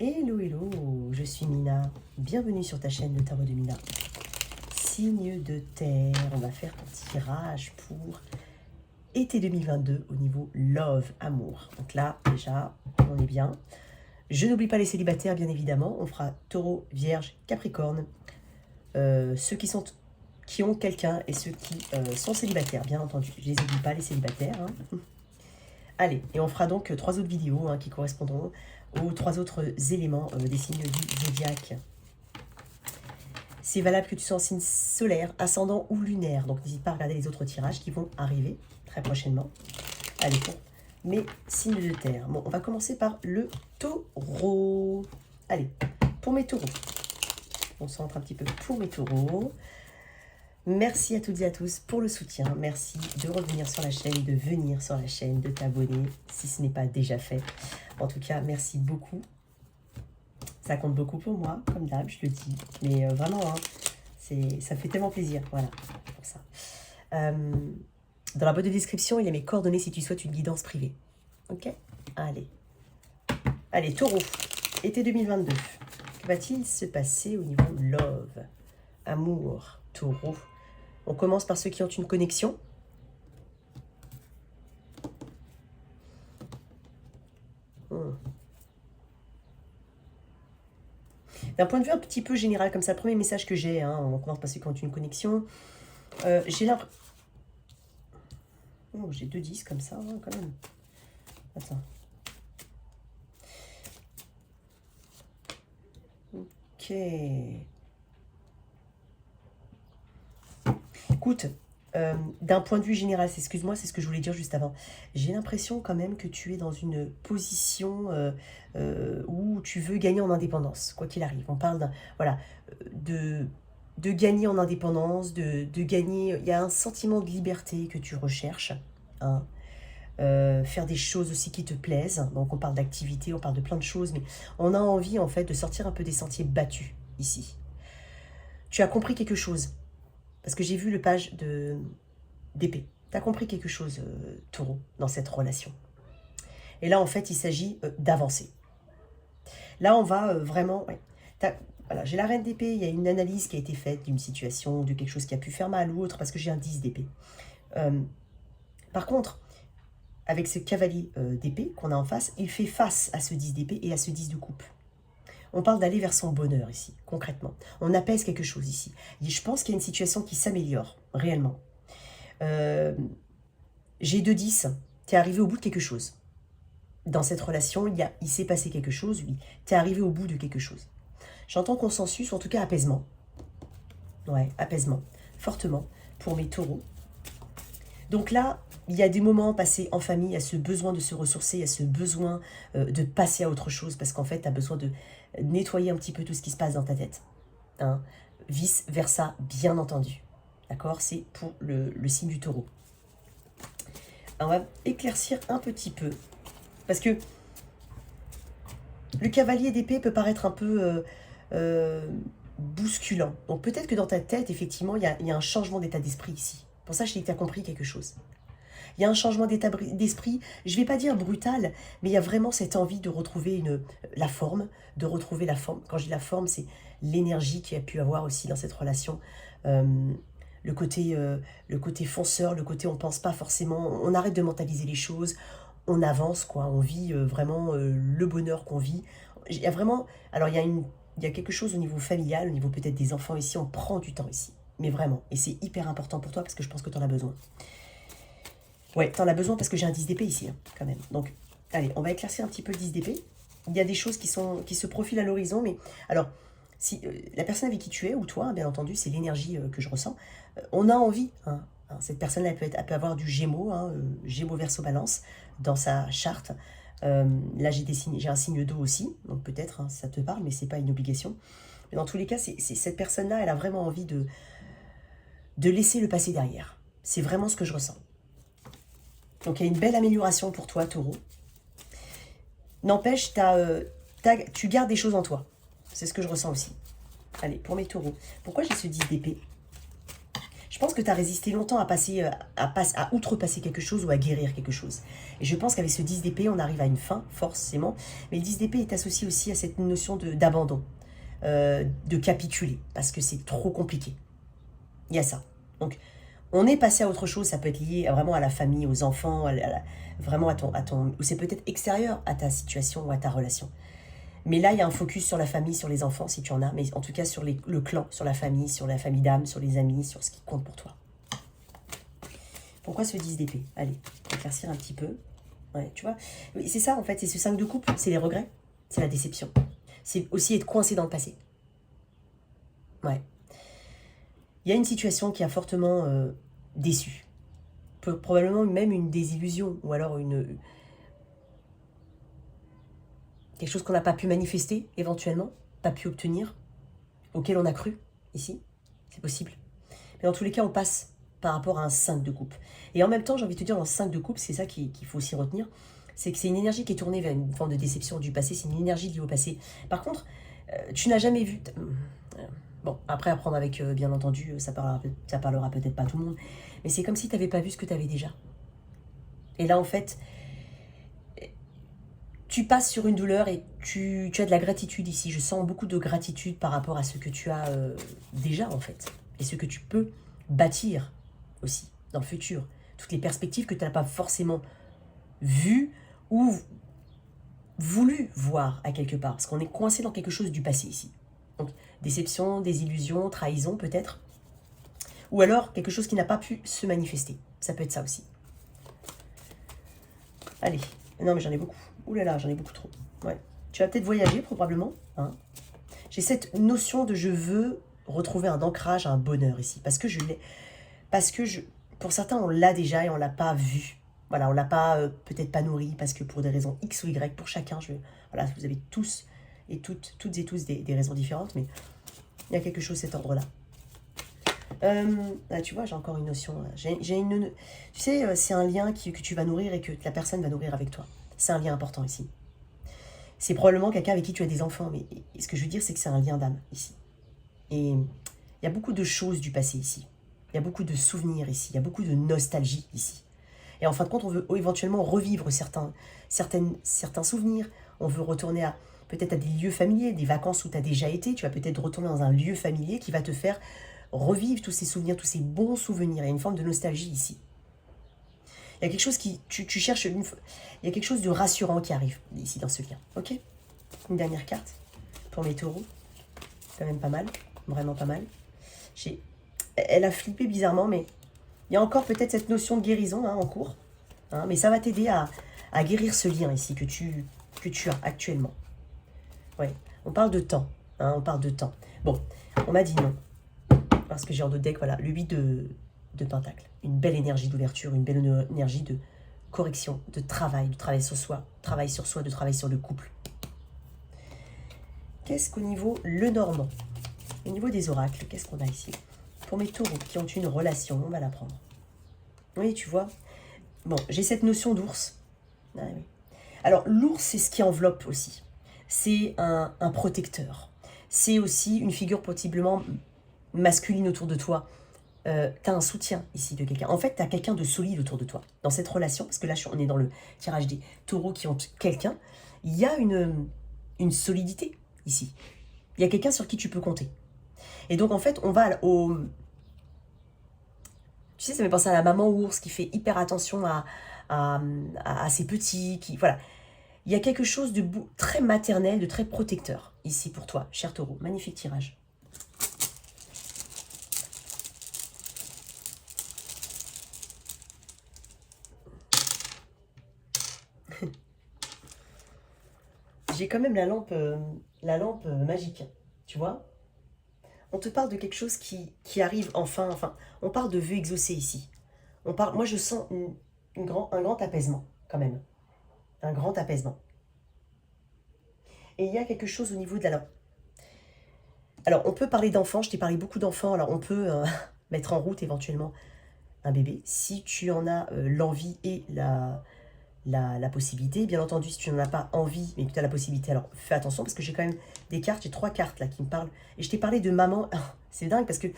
Hello, hello, je suis Mina. Bienvenue sur ta chaîne de tarot de Mina. Signe de terre, on va faire ton tirage pour été 2022 au niveau love, amour. Donc là, déjà, on est bien. Je n'oublie pas les célibataires, bien évidemment. On fera taureau, vierge, capricorne. Ceux qui ont quelqu'un et ceux qui sont célibataires, bien entendu. Je les oublie pas, les célibataires. Hein. Allez, et on fera donc 3 autres vidéos qui correspondront aux 3 autres éléments des signes du zodiaque. C'est valable que tu sois en signe solaire, ascendant ou lunaire. Donc n'hésite pas à regarder les autres tirages qui vont arriver très prochainement. Allez, pour mes signes de terre. Bon, on va commencer par le taureau. Allez, pour mes taureaux. On centre un petit peu pour mes taureaux. Merci à toutes et à tous pour le soutien. Merci de revenir sur la chaîne, de venir sur la chaîne, de t'abonner si ce n'est pas déjà fait. En tout cas, merci beaucoup. Ça compte beaucoup pour moi, comme d'hab, je le dis. Mais vraiment, hein, ça fait tellement plaisir. Voilà, pour ça. Dans la boîte de description, il y a mes coordonnées si tu souhaites une guidance privée. Ok? Allez. Allez, taureau. Été 2022. Que va-t-il se passer au niveau love? Amour, taureau. On commence par ceux qui ont une connexion. D'un point de vue un petit peu général, comme ça, le premier message que j'ai, on commence par ceux qui ont une connexion. J'ai l'impression... Oh, j'ai 2 10 comme ça, quand même. Attends. Ok. Écoute, d'un point de vue général, excuse-moi, c'est ce que je voulais dire juste avant. J'ai l'impression quand même que tu es dans une position où tu veux gagner en indépendance, quoi qu'il arrive. On parle voilà, de gagner en indépendance, de gagner... Il y a un sentiment de liberté que tu recherches. Hein. Faire des choses aussi qui te plaisent. Donc on parle d'activité, on parle de plein de choses, mais on a envie en fait de sortir un peu des sentiers battus ici. Tu as compris quelque chose. Parce que j'ai vu le page d'épée. Tu as compris quelque chose, taureau, dans cette relation. Et là, en fait, il s'agit d'avancer. Là, on va vraiment... Ouais. Voilà, j'ai la reine d'épée, il y a une analyse qui a été faite d'une situation, de quelque chose qui a pu faire mal ou autre, parce que j'ai un 10 d'épée. Par contre, avec ce cavalier d'épée qu'on a en face, il fait face à ce 10 d'épée et à ce 10 de coupe. On parle d'aller vers son bonheur ici, concrètement. On apaise quelque chose ici. Et je pense qu'il y a une situation qui s'améliore, réellement. J'ai 2 10, tu es arrivé au bout de quelque chose. Dans cette relation, il s'est passé quelque chose, oui. Tu es arrivé au bout de quelque chose. J'entends consensus, ou en tout cas apaisement. Ouais, apaisement, fortement, pour mes taureaux. Donc là, il y a des moments passés en famille, il y a ce besoin de se ressourcer, il y a ce besoin de passer à autre chose, parce qu'en fait, tu as besoin de nettoyer un petit peu tout ce qui se passe dans ta tête. Hein. Vice versa, bien entendu. D'accord? C'est pour le signe du taureau. Alors, on va éclaircir un petit peu, parce que le cavalier d'épée peut paraître un peu bousculant. Donc peut-être que dans ta tête, effectivement, il y a un changement d'état d'esprit ici. Pour ça, je dis que tu as compris quelque chose. Il y a un changement d'état d'esprit, je ne vais pas dire brutal, mais il y a vraiment cette envie de retrouver la forme, de retrouver la forme. Quand je dis la forme, c'est l'énergie qu'il y a pu avoir aussi dans cette relation. Le côté fonceur, le côté on ne pense pas forcément, on arrête de mentaliser les choses, on avance, quoi, on vit vraiment le bonheur qu'on vit. Il y a vraiment, alors il y a quelque chose au niveau familial, au niveau peut-être des enfants ici, on prend du temps ici, mais vraiment, et c'est hyper important pour toi parce que je pense que tu en as besoin. Ouais, t'en as besoin parce que j'ai un 10 d'épée ici, quand même. Donc, allez, on va éclaircir un petit peu le 10 d'épée. Il y a des choses qui se profilent à l'horizon, mais... Alors, si la personne avec qui tu es, ou toi, bien entendu, c'est l'énergie que je ressens, on a envie, cette personne-là, elle peut avoir du Gémeaux, Gémeaux Verseau Balance, dans sa charte. Là, j'ai un signe d'eau aussi, donc peut-être, ça te parle, mais c'est pas une obligation. Mais dans tous les cas, cette personne-là, elle a vraiment envie de laisser le passé derrière. C'est vraiment ce que je ressens. Donc, il y a une belle amélioration pour toi, taureau. N'empêche, tu gardes des choses en toi. C'est ce que je ressens aussi. Allez, pour mes taureaux. Pourquoi j'ai ce 10 d'épée? Je pense que tu as résisté longtemps à passer, à outrepasser quelque chose ou à guérir quelque chose. Et je pense qu'avec ce 10 d'épée, on arrive à une fin, forcément. Mais le 10 d'épée est associé aussi à cette notion d'abandon, de capituler, parce que c'est trop compliqué. Il y a ça. Donc, on est passé à autre chose, ça peut être lié vraiment à la famille, aux enfants, vraiment ou c'est peut-être extérieur à ta situation ou à ta relation. Mais là, il y a un focus sur la famille, sur les enfants, si tu en as, mais en tout cas sur le clan, sur la famille d'âme, sur les amis, sur ce qui compte pour toi. Pourquoi ce 10 d'épée? Allez, éclaircir un petit peu. Ouais, tu vois, c'est ça en fait, c'est ce 5 de coupe, c'est les regrets, c'est la déception. C'est aussi être coincé dans le passé. Ouais. Il y a une situation qui a fortement déçu. Probablement même une désillusion, ou alors quelque chose qu'on n'a pas pu manifester, éventuellement, pas pu obtenir, auquel on a cru, ici, c'est possible. Mais dans tous les cas, on passe par rapport à un 5 de coupe. Et en même temps, j'ai envie de te dire, dans 5 de coupe, c'est ça qu'il faut aussi retenir, c'est que c'est une énergie qui est tournée vers une forme de déception du passé, c'est une énergie liée au passé. Par contre, tu n'as jamais vu... Bon, après, à prendre avec, bien entendu, ça parlera peut-être pas à tout le monde, mais c'est comme si tu n'avais pas vu ce que tu avais déjà. Et là, en fait... tu passes sur une douleur et tu as de la gratitude ici. Je sens beaucoup de gratitude par rapport à ce que tu as déjà, en fait. Et ce que tu peux bâtir aussi dans le futur. Toutes les perspectives que tu n'as pas forcément vues ou voulu voir à quelque part. Parce qu'on est coincé dans quelque chose du passé ici. Donc, déception, désillusion, trahison peut-être. Ou alors quelque chose qui n'a pas pu se manifester. Ça peut être ça aussi. Allez. Non, mais j'en ai beaucoup. Ouh là là, j'en ai beaucoup trop. Ouais. Tu vas peut-être voyager, probablement. Hein. J'ai cette notion de je veux retrouver un ancrage, un bonheur ici. Parce que pour certains, on l'a déjà et on ne l'a pas vu. Voilà, on ne l'a pas, peut-être pas nourri, parce que pour des raisons X ou Y, pour chacun, voilà, vous avez tous et toutes et tous des raisons différentes, mais il y a quelque chose de cet ordre-là. Là, tu vois, j'ai encore une notion. Tu sais, c'est un lien que tu vas nourrir et que la personne va nourrir avec toi. C'est un lien important ici. C'est probablement quelqu'un avec qui tu as des enfants, mais ce que je veux dire, c'est que c'est un lien d'âme ici. Et il y a beaucoup de choses du passé ici. Il y a beaucoup de souvenirs ici. Il y a beaucoup de nostalgie ici. Et en fin de compte, on veut éventuellement revivre certains souvenirs. On veut retourner peut-être à des lieux familiers, des vacances où tu as déjà été. Tu vas peut-être retourner dans un lieu familier qui va te faire revivre tous ces souvenirs, tous ces bons souvenirs. Il y a une forme de nostalgie ici. Il y a quelque chose tu cherches, il y a quelque chose de rassurant qui arrive ici dans ce lien. Ok? Une dernière carte pour mes taureaux. Quand même pas mal, vraiment pas mal. Elle a flippé bizarrement, mais il y a encore peut-être cette notion de guérison en cours. Hein, mais ça va t'aider à guérir ce lien ici que tu as actuellement. Ouais, on parle de temps. Hein, on parle de temps. Bon, on m'a dit non. Parce que j'ai en deux decks, voilà, le 8 de Pentacle. Une belle énergie d'ouverture, une belle énergie de correction, de travail sur soi, de travail sur le couple. Qu'est-ce qu'au niveau le Normand? Au niveau des oracles, qu'est-ce qu'on a ici? Pour mes taureaux qui ont une relation, on va la prendre. Oui, tu vois. Bon, j'ai cette notion d'ours. Ah, oui. Alors, l'ours, c'est ce qui enveloppe aussi. C'est un protecteur. C'est aussi une figure possiblement masculine autour de toi. Tu as un soutien ici de quelqu'un. En fait, tu as quelqu'un de solide autour de toi. Dans cette relation, parce que là, on est dans le tirage des taureaux qui ont quelqu'un, il y a une solidité ici. Il y a quelqu'un sur qui tu peux compter. Et donc, en fait, on va au... Tu sais, ça me fait penser à la maman ours qui fait hyper attention à ses petits. Voilà. Il y a quelque chose de très maternel, de très protecteur ici pour toi, cher taureau. Magnifique tirage. J'ai quand même la lampe magique, tu vois. On te parle de quelque chose qui arrive enfin, on parle de vœux exaucés ici. Moi, je sens un grand apaisement, quand même. Un grand apaisement. Et il y a quelque chose au niveau de la... Alors, on peut parler d'enfants, je t'ai parlé beaucoup d'enfants, alors on peut mettre en route éventuellement un bébé, si tu en as l'envie et la possibilité. Bien entendu, si tu n'en as pas envie, mais que tu as la possibilité, alors fais attention, parce que j'ai quand même des cartes, j'ai 3 cartes là qui me parlent. Et je t'ai parlé de maman, c'est dingue, parce que,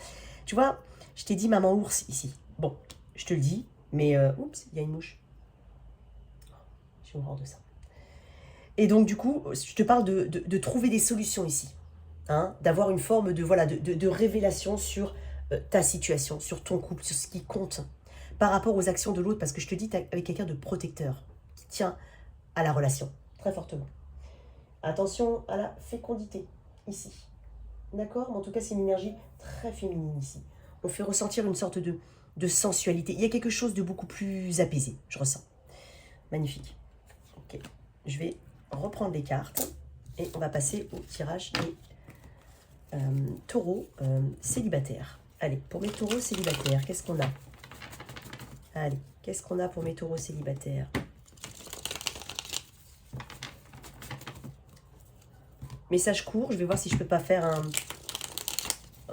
tu vois, Je t'ai dit maman ours ici. Bon, je te le dis, mais... oups, il y a une mouche. J'ai horreur de ça. Et donc, du coup, je te parle de trouver des solutions ici. Hein, d'avoir une forme de, voilà, de révélation sur ta situation, sur ton couple, sur ce qui compte par rapport aux actions de l'autre, parce que je te dis, tu es avec quelqu'un de protecteur, qui tient à la relation, très fortement. Attention à la fécondité, ici. D'accord? Mais en tout cas, c'est une énergie très féminine ici. On fait ressentir une sorte de sensualité. Il y a quelque chose de beaucoup plus apaisé, je ressens. Magnifique. Ok, je vais reprendre les cartes et on va passer au tirage des taureaux célibataires. Allez, pour mes taureaux célibataires, qu'est-ce qu'on a? Allez, qu'est-ce qu'on a pour mes taureaux célibataires? Message court, je vais voir si je peux pas faire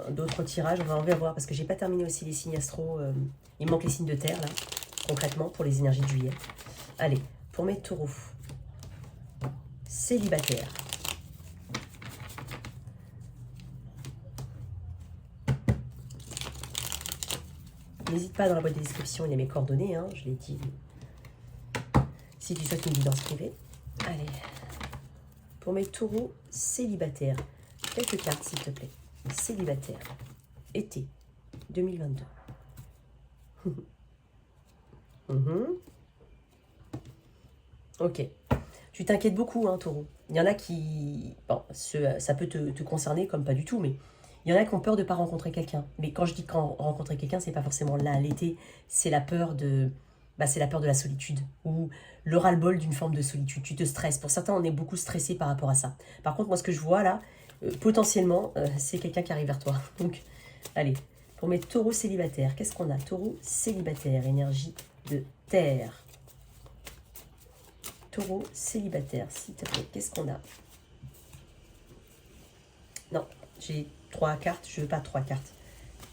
d'autres tirages. On va voir parce que j'ai pas terminé aussi les signes astro. Il me manque les signes de terre là, concrètement, pour les énergies de juillet. Allez, pour mes taureaux célibataires. N'hésite pas dans la boîte de description, il y a mes coordonnées, hein, je l'ai dit. Si tu souhaites une guidance privée. Allez. Pour mes taureaux célibataires, quelques cartes s'il te plaît. Célibataire. Été 2022. Ok. Tu t'inquiètes beaucoup, hein, taureau. Il y en a qui... Bon, ça peut te concerner comme pas du tout, mais... Il y en a qui ont peur de ne pas rencontrer quelqu'un. Mais quand je dis rencontrer quelqu'un, c'est pas forcément là, l'été. C'est la peur de... c'est la peur de la solitude. Ou le ras-le-bol d'une forme de solitude. Tu te stresses. Pour certains, on est beaucoup stressé par rapport à ça. Par contre, moi, ce que je vois là, potentiellement, c'est quelqu'un qui arrive vers toi. Donc, allez. Pour mes taureaux célibataires, qu'est-ce qu'on a? Taureau célibataire, énergie de terre. Taureau célibataire, s'il te plaît, qu'est-ce qu'on a? Non, j'ai 3 cartes, je veux pas 3 cartes.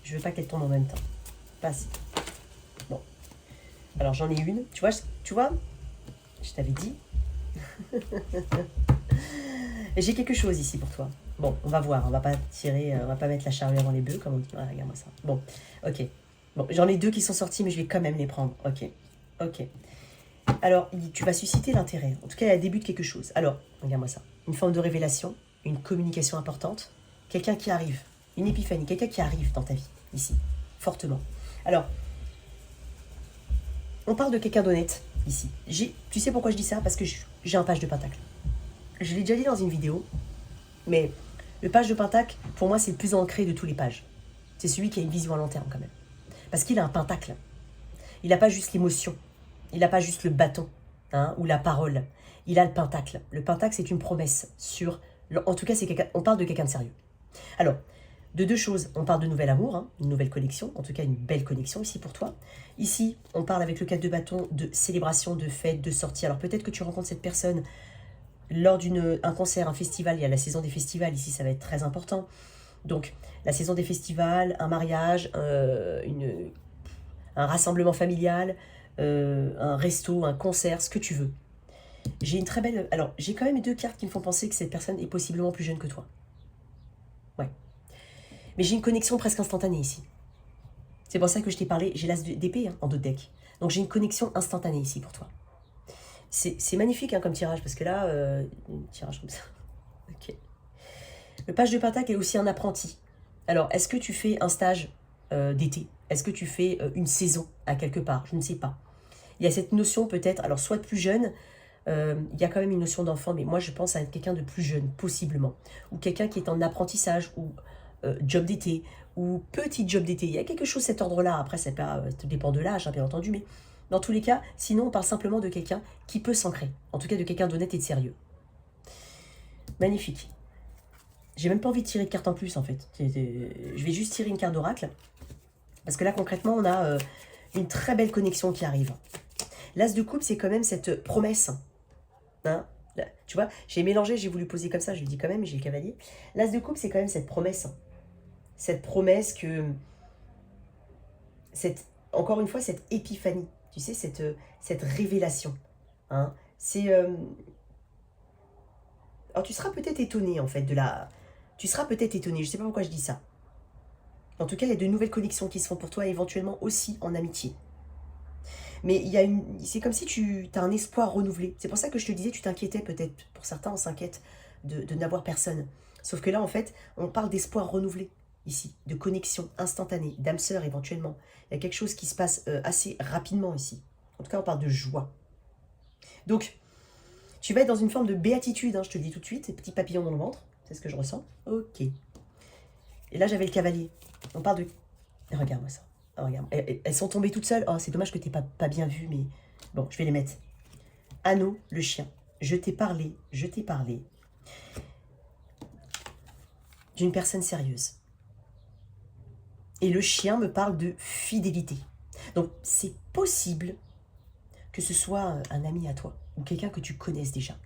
Je veux pas qu'elles tombent en même temps. Passe. Bon. Alors j'en ai une. Tu vois, je t'avais dit. J'ai quelque chose ici pour toi. Bon, on va voir. On va pas tirer, on va pas mettre la charrue avant les bœufs, comme on dit. Ah, regarde-moi ça. Bon, ok. Bon, j'en ai 2 qui sont sortis, mais je vais quand même les prendre. Ok. Ok. Alors, tu vas susciter l'intérêt. En tout cas, il y a le début de quelque chose. Alors, regarde-moi ça. Une forme de révélation, une communication importante. Quelqu'un qui arrive, une épiphanie, quelqu'un qui arrive dans ta vie, ici, fortement. Alors, on parle de quelqu'un d'honnête, ici. Tu sais pourquoi je dis ça? Parce que j'ai un page de pentacle. Je l'ai déjà dit dans une vidéo, mais le page de pentacle, pour moi, c'est le plus ancré de tous les pages. C'est celui qui a une vision à long terme, quand même. Parce qu'il a un pentacle. Il n'a pas juste l'émotion. Il n'a pas juste le bâton, hein, ou la parole. Il a le pentacle. Le pentacle, c'est une promesse sur... En tout cas, on parle de quelqu'un de sérieux. Alors, de 2 choses, on parle de nouvel amour, hein, une nouvelle connexion, en tout cas une belle connexion ici pour toi. Ici, on parle avec le 4 de bâton de célébration, de fête, de sortie. Alors peut-être que tu rencontres cette personne lors d'un concert, un festival. Il y a la saison des festivals, ici ça va être très important. Donc la saison des festivals, un mariage, un rassemblement familial, un resto, un concert, ce que tu veux. J'ai une très belle... Alors j'ai quand même 2 cartes qui me font penser que cette personne est possiblement plus jeune que toi. Ouais. Mais j'ai une connexion presque instantanée ici. C'est pour ça que je t'ai parlé, j'ai l'as d'épée hein, en 2 decks. Donc j'ai une connexion instantanée ici pour toi. C'est magnifique hein, comme tirage, parce que là, un tirage comme ça. Ok. Le page de pentacle est aussi un apprenti. Alors, est-ce que tu fais un stage d'été? Est-ce que tu fais une saison à quelque part? Je ne sais pas. Il y a cette notion peut-être, alors soit de plus jeune, il y a quand même une notion d'enfant, mais moi je pense à quelqu'un de plus jeune, possiblement. Ou quelqu'un qui est en apprentissage, ou job d'été, ou petit job d'été. Il y a quelque chose de cet ordre-là. Après, ça dépend de l'âge, hein, bien entendu, mais dans tous les cas, sinon on parle simplement de quelqu'un qui peut s'ancrer. En tout cas, de quelqu'un d'honnête et de sérieux. Magnifique. J'ai même pas envie de tirer de carte en plus, en fait. Je vais juste tirer une carte d'oracle. Parce que là, concrètement, on a une très belle connexion qui arrive. L'as de coupe, c'est quand même cette promesse. Hein? Tu vois, j'ai mélangé, j'ai voulu poser comme ça, je le dis quand même, j'ai le cavalier. L'as de coupe, c'est quand même cette promesse. Cette promesse que... encore une fois, cette épiphanie. Tu sais, cette révélation. Hein? C'est... Alors, tu seras peut-être étonné, en fait, Tu seras peut-être étonné, je ne sais pas pourquoi je dis ça. En tout cas, il y a de nouvelles connexions qui se font pour toi, éventuellement aussi en amitié. Mais c'est comme si tu as un espoir renouvelé. C'est pour ça que je te disais, tu t'inquiétais peut-être. Pour certains, on s'inquiète de n'avoir personne. Sauf que là, en fait, on parle d'espoir renouvelé ici, de connexion instantanée, d'âme sœur éventuellement. Il y a quelque chose qui se passe assez rapidement ici. En tout cas, on parle de joie. Donc, tu vas être dans une forme de béatitude, hein, je te le dis tout de suite, ces petits papillons dans le ventre. C'est ce que je ressens. Ok. Et là, j'avais le cavalier. On parle de... Regarde-moi ça. Oh, regarde. Elles sont tombées toutes seules. Oh, c'est dommage que tu n'aies pas bien vu, mais... Bon, je vais les mettre. Anneau, le chien. Je t'ai parlé d'une personne sérieuse. Et le chien me parle de fidélité. Donc, c'est possible que ce soit un ami à toi, ou quelqu'un que tu connaisses déjà.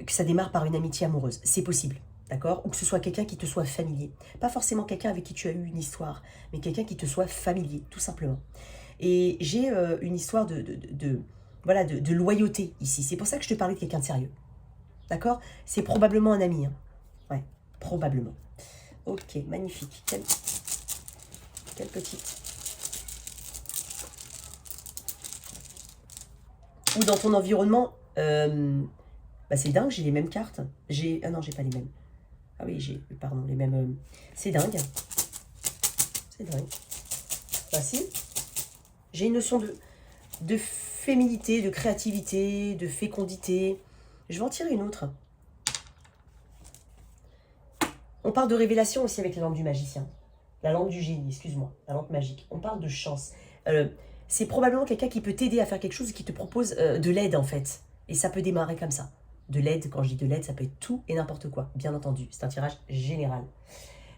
Que ça démarre par une amitié amoureuse. C'est possible. D'accord? Ou que ce soit quelqu'un qui te soit familier. Pas forcément quelqu'un avec qui tu as eu une histoire, mais quelqu'un qui te soit familier, tout simplement. Et j'ai une histoire de loyauté ici. C'est pour ça que je te parlais de quelqu'un de sérieux. D'accord? C'est probablement un ami. Hein. Ouais, probablement. Ok, magnifique. Quelle petite. Ou dans ton environnement, bah c'est dingue, j'ai les mêmes cartes. Ah non, j'ai pas les mêmes. Ah oui, pardon, les mêmes... C'est dingue. C'est dingue. Bah si. J'ai une notion de féminité, de créativité, de fécondité. Je vais en tirer une autre. On parle de révélation aussi avec la lampe du magicien. La lampe du génie, excuse-moi. La lampe magique. On parle de chance. C'est probablement quelqu'un qui peut t'aider à faire quelque chose et qui te propose de l'aide en fait. Et ça peut démarrer comme ça. De l'aide, quand je dis de l'aide, ça peut être tout et n'importe quoi, bien entendu. C'est un tirage général.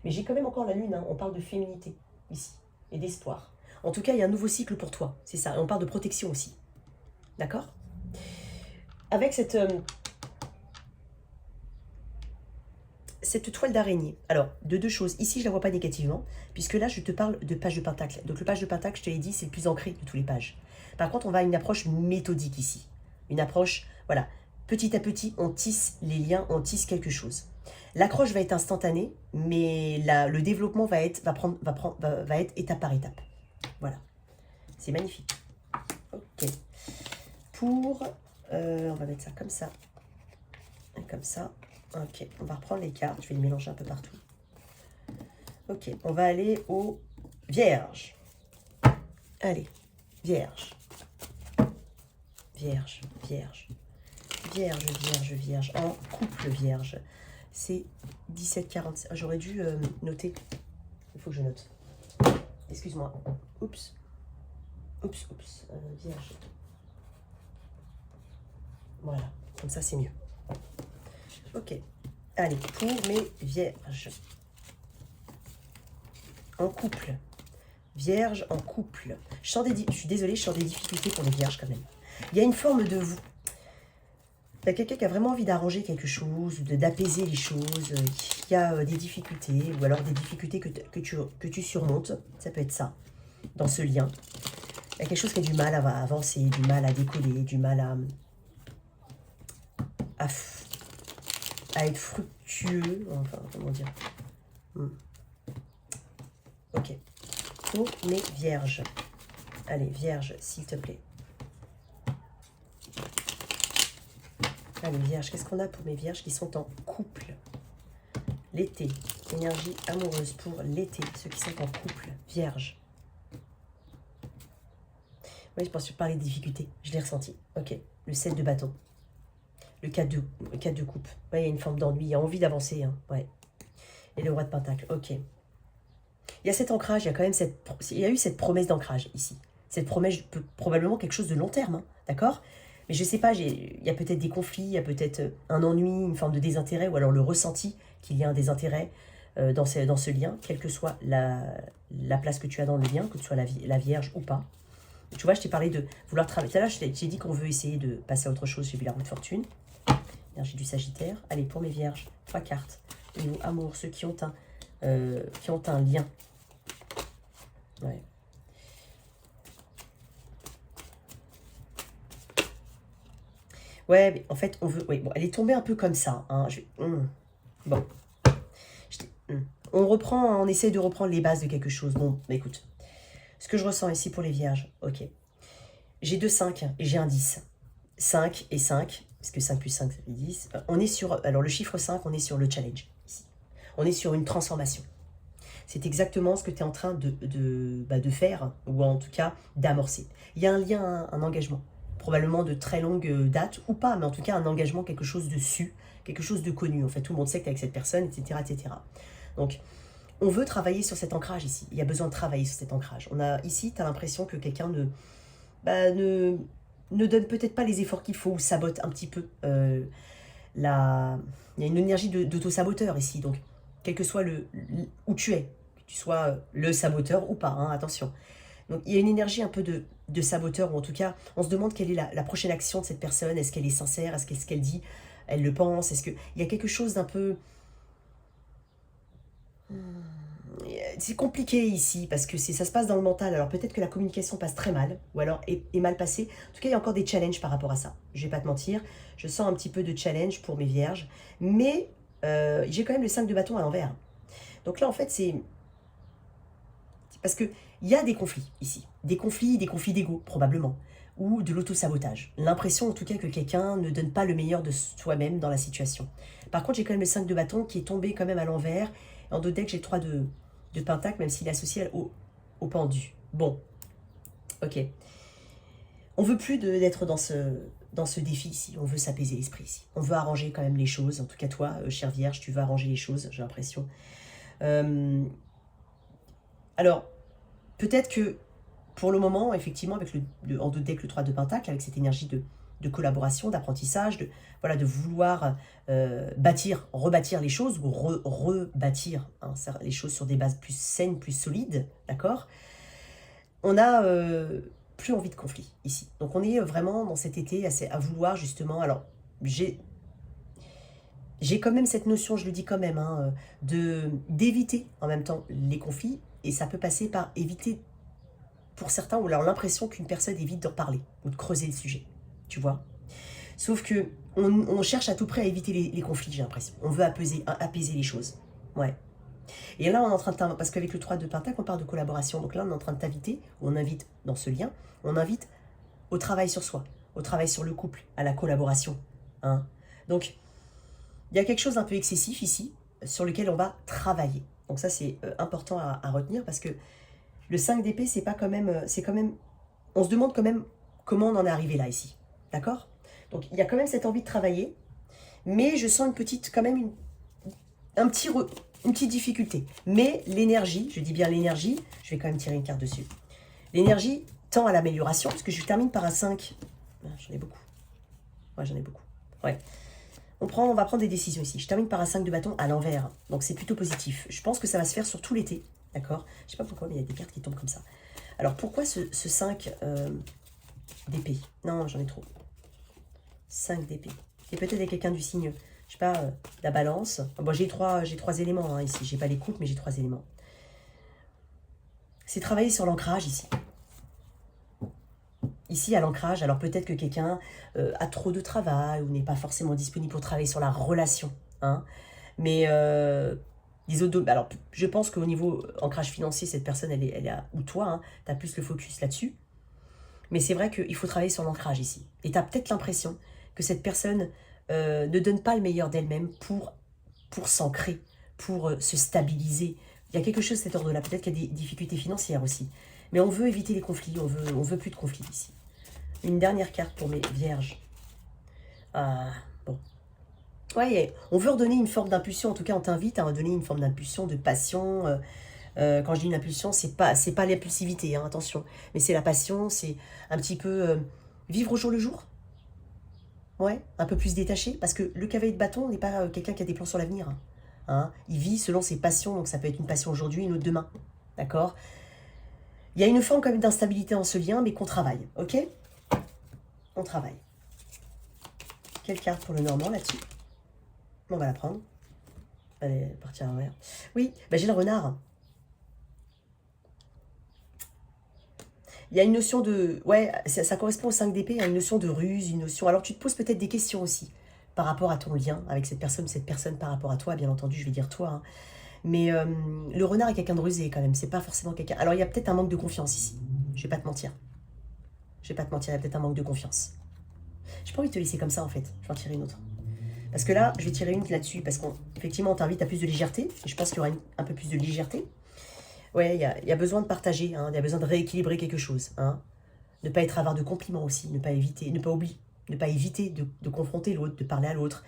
Mais j'ai quand même encore la lune, hein. On parle de féminité ici et d'espoir. En tout cas, il y a un nouveau cycle pour toi, c'est ça. Et on parle de protection aussi. D'accord? Avec cette toile d'araignée. Alors, de deux choses. Ici, je ne la vois pas négativement, puisque là, je te parle de page de pentacle. Donc, le page de pentacle, je te l'ai dit, c'est le plus ancré de tous les pages. Par contre, on va à une approche méthodique ici. Une approche, voilà, petit à petit, on tisse les liens, on tisse quelque chose. L'accroche va être instantanée, mais le développement va être étape par étape. Voilà. C'est magnifique. Ok. Pour... on va mettre ça comme ça. Et comme ça. Ok. On va reprendre les cartes. Je vais les mélanger un peu partout. Ok. On va aller au Vierge. Allez. Vierge. Vierge. Vierge. Vierge, vierge, vierge. En couple vierge. C'est 17,45. Ah, j'aurais dû noter. Il faut que je note. Excuse-moi. Oups. Oups, oups. Vierge. Voilà. Comme ça, c'est mieux. Ok. Allez, pour mes vierges. En couple. Vierge en couple. Je suis désolée, je sens des difficultés pour les vierges quand même. Il y a une forme de vous. Il y a quelqu'un qui a vraiment envie d'arranger quelque chose, d'apaiser les choses, qui a des difficultés, ou alors des difficultés que tu surmontes. Ça peut être ça, dans ce lien. Il y a quelque chose qui a du mal à avancer, du mal à décoller, du mal à être fructueux. Enfin, comment dire. Ok. Pour mes vierges. Allez, vierge, s'il te plaît. Allez, vierge, qu'est-ce qu'on a pour mes vierges qui sont en couple? L'été, énergie amoureuse pour l'été, ceux qui sont en couple, vierge. Oui, je pense que je parlais des difficultés, je l'ai ressenti. Ok, le 7 de bâton. Le 4 de coupe. Ouais, il y a une forme d'ennui, il y a envie d'avancer. Hein. Ouais. Et le roi de pentacle, ok. Il y a cet ancrage, il y a quand même cette promesse d'ancrage ici. Cette promesse peut probablement quelque chose de long terme, hein, d'accord? Mais je sais pas, il y a peut-être des conflits, il y a peut-être un ennui, une forme de désintérêt, ou alors le ressenti qu'il y a un désintérêt dans ce lien, quelle que soit la place que tu as dans le lien, que ce soit la vierge ou pas. Tu vois, je t'ai parlé de vouloir travailler. Là, j'ai dit qu'on veut essayer de passer à autre chose. J'ai vu la roue de fortune. Énergie du Sagittaire. Allez, pour mes vierges, 3 cartes. Au niveau amour, ceux qui ont un lien. Ouais. Ouais, mais en fait, on veut... Oui, bon, elle est tombée un peu comme ça. Hein. Bon. On reprend, on essaie de reprendre les bases de quelque chose. Bon, bah écoute, ce que je ressens ici pour les vierges, ok. J'ai 2 5 et j'ai un 10. 5 et 5, parce que 5 plus 5, ça fait 10. On est sur, alors le chiffre 5, on est sur le challenge, ici. On est sur une transformation. C'est exactement ce que tu es en train de faire, ou en tout cas d'amorcer. Il y a un lien, un engagement, probablement de très longue date, ou pas, mais en tout cas un engagement, quelque chose de su, quelque chose de connu. En fait, tout le monde sait que tu es avec cette personne, etc., etc. Donc, on veut travailler sur cet ancrage ici. Il y a besoin de travailler sur cet ancrage. Ici, tu as l'impression que quelqu'un ne donne peut-être pas les efforts qu'il faut, ou sabote un petit peu. Il y a une énergie d'auto-saboteur ici, donc quel que soit où tu es, que tu sois le saboteur ou pas, hein, attention. Donc il y a une énergie un peu de saboteur, ou en tout cas, on se demande quelle est la prochaine action de cette personne. Est-ce qu'elle est sincère? Est-ce qu'elle dit, elle le pense? Est-ce qu'il y a quelque chose d'un peu... C'est compliqué ici, parce que ça se passe dans le mental. Alors peut-être que la communication passe très mal, ou alors est mal passée. En tout cas, il y a encore des challenges par rapport à ça. Je vais pas te mentir, je sens un petit peu de challenge pour mes vierges, mais j'ai quand même le 5 de bâton à l'envers. Donc là, en fait, c'est parce qu'il y a des conflits ici. Des conflits d'ego, probablement. Ou de l'auto-sabotage. L'impression, en tout cas, que quelqu'un ne donne pas le meilleur de soi-même dans la situation. Par contre, j'ai quand même le 5 de bâton qui est tombé quand même à l'envers. En deux decks, j'ai 3 de pentacle, même s'il est associé au pendu. Bon, ok. On veut plus d'être dans ce défi ici. On veut s'apaiser l'esprit ici. On veut arranger quand même les choses. En tout cas, toi, chère Vierge, tu veux arranger les choses, j'ai l'impression. Alors, peut-être que pour le moment, effectivement, avec en deux decks, le 3 de pentacle, avec cette énergie de collaboration, d'apprentissage, de vouloir rebâtir les choses, ou rebâtir les choses sur des bases plus saines, plus solides, d'accord? On a plus envie de conflit ici. Donc on est vraiment dans cet été à vouloir justement, alors j'ai quand même cette notion, je le dis quand même, d'éviter en même temps les conflits, et ça peut passer par éviter pour certains, ou alors l'impression qu'une personne évite d'en parler, ou de creuser le sujet, tu vois. Sauf que on cherche à tout prix à éviter les conflits, j'ai l'impression. On veut apaiser les choses. Ouais. Et là, on est en train de parce qu'avec le 3 de Pentacle, on parle de collaboration. Donc là, on est en train de t'inviter, ou on invite dans ce lien, on invite au travail sur soi, au travail sur le couple, à la collaboration. Hein. Donc, il y a quelque chose d'un peu excessif ici, sur lequel on va travailler. Donc ça, c'est important à retenir, parce que le 5 d'épée, c'est pas quand même, c'est quand même... On se demande quand même comment on en est arrivé là, ici. D'accord? Donc, il y a quand même cette envie de travailler, mais je sens une petite, quand même, une petite difficulté. Mais l'énergie, je dis bien l'énergie, je vais quand même tirer une carte dessus. L'énergie tend à l'amélioration, parce que je termine par un 5. Ah, j'en ai beaucoup. Ouais, j'en ai beaucoup. Ouais. On va prendre des décisions ici. Je termine par un 5 de bâton à l'envers. Donc, c'est plutôt positif. Je pense que ça va se faire sur tout l'été. D'accord? Je sais pas pourquoi, mais il y a des cartes qui tombent comme ça. Alors, pourquoi ce 5 d'épée? Non, j'en ai trop. 5 d'épée. Et peut-être avec quelqu'un du signe, je sais pas, la balance. Bon, j'ai trois éléments ici. J'ai pas les coupes, mais j'ai 3 éléments. C'est travailler sur l'ancrage ici. Ici, à l'ancrage, alors peut-être que quelqu'un a trop de travail ou n'est pas forcément disponible pour travailler sur la relation. Hein. Mais alors, je pense qu'au niveau ancrage financier, cette personne, elle a, ou toi, tu as plus le focus là-dessus. Mais c'est vrai qu'il faut travailler sur l'ancrage ici. Et tu as peut-être l'impression que cette personne ne donne pas le meilleur d'elle-même pour s'ancrer, pour se stabiliser. Il y a quelque chose de cet ordre-là. Peut-être qu'il y a des difficultés financières aussi. Mais on veut éviter les conflits, on veut plus de conflits ici. Une dernière carte pour mes vierges. Ah, bon. Ouais, on veut redonner une forme d'impulsion. En tout cas, on t'invite à redonner une forme d'impulsion, de passion. Quand je dis une impulsion, c'est pas l'impulsivité, attention. Mais c'est la passion, c'est un petit peu vivre au jour le jour. Ouais, un peu plus détaché. Parce que le cavalier de bâton n'est pas quelqu'un qui a des plans sur l'avenir. Hein. Il vit selon ses passions. Donc ça peut être une passion aujourd'hui, une autre demain. D'accord? Il y a une forme quand même d'instabilité en ce lien, mais qu'on travaille. Ok? On travaille. Quelle carte pour le Normand là-dessus? On va la prendre. Allez, partir à l'envers. Oui, j'ai le renard. Il y a une notion de... Ouais, ça correspond au 5 d'épée, à une notion de ruse, une notion... Alors, tu te poses peut-être des questions aussi par rapport à ton lien avec cette personne par rapport à toi, bien entendu, je vais dire toi. Mais le renard est quelqu'un de rusé quand même. C'est pas forcément quelqu'un... Alors, il y a peut-être un manque de confiance ici. Je vais pas te mentir. Je vais pas te mentir, il y a peut-être un manque de confiance. J'ai pas envie de te laisser comme ça, en fait. Je vais en tirer une autre. Parce que là, je vais tirer une là-dessus. Parce qu'effectivement, on t'invite à plus de légèreté. Et je pense qu'il y aura un peu plus de légèreté. Ouais, il y a besoin de partager. Hein, il y a besoin de rééquilibrer quelque chose. Hein. Ne pas être avare de compliments aussi. Ne pas éviter, ne pas oublier. Ne pas éviter de confronter l'autre, de parler à l'autre.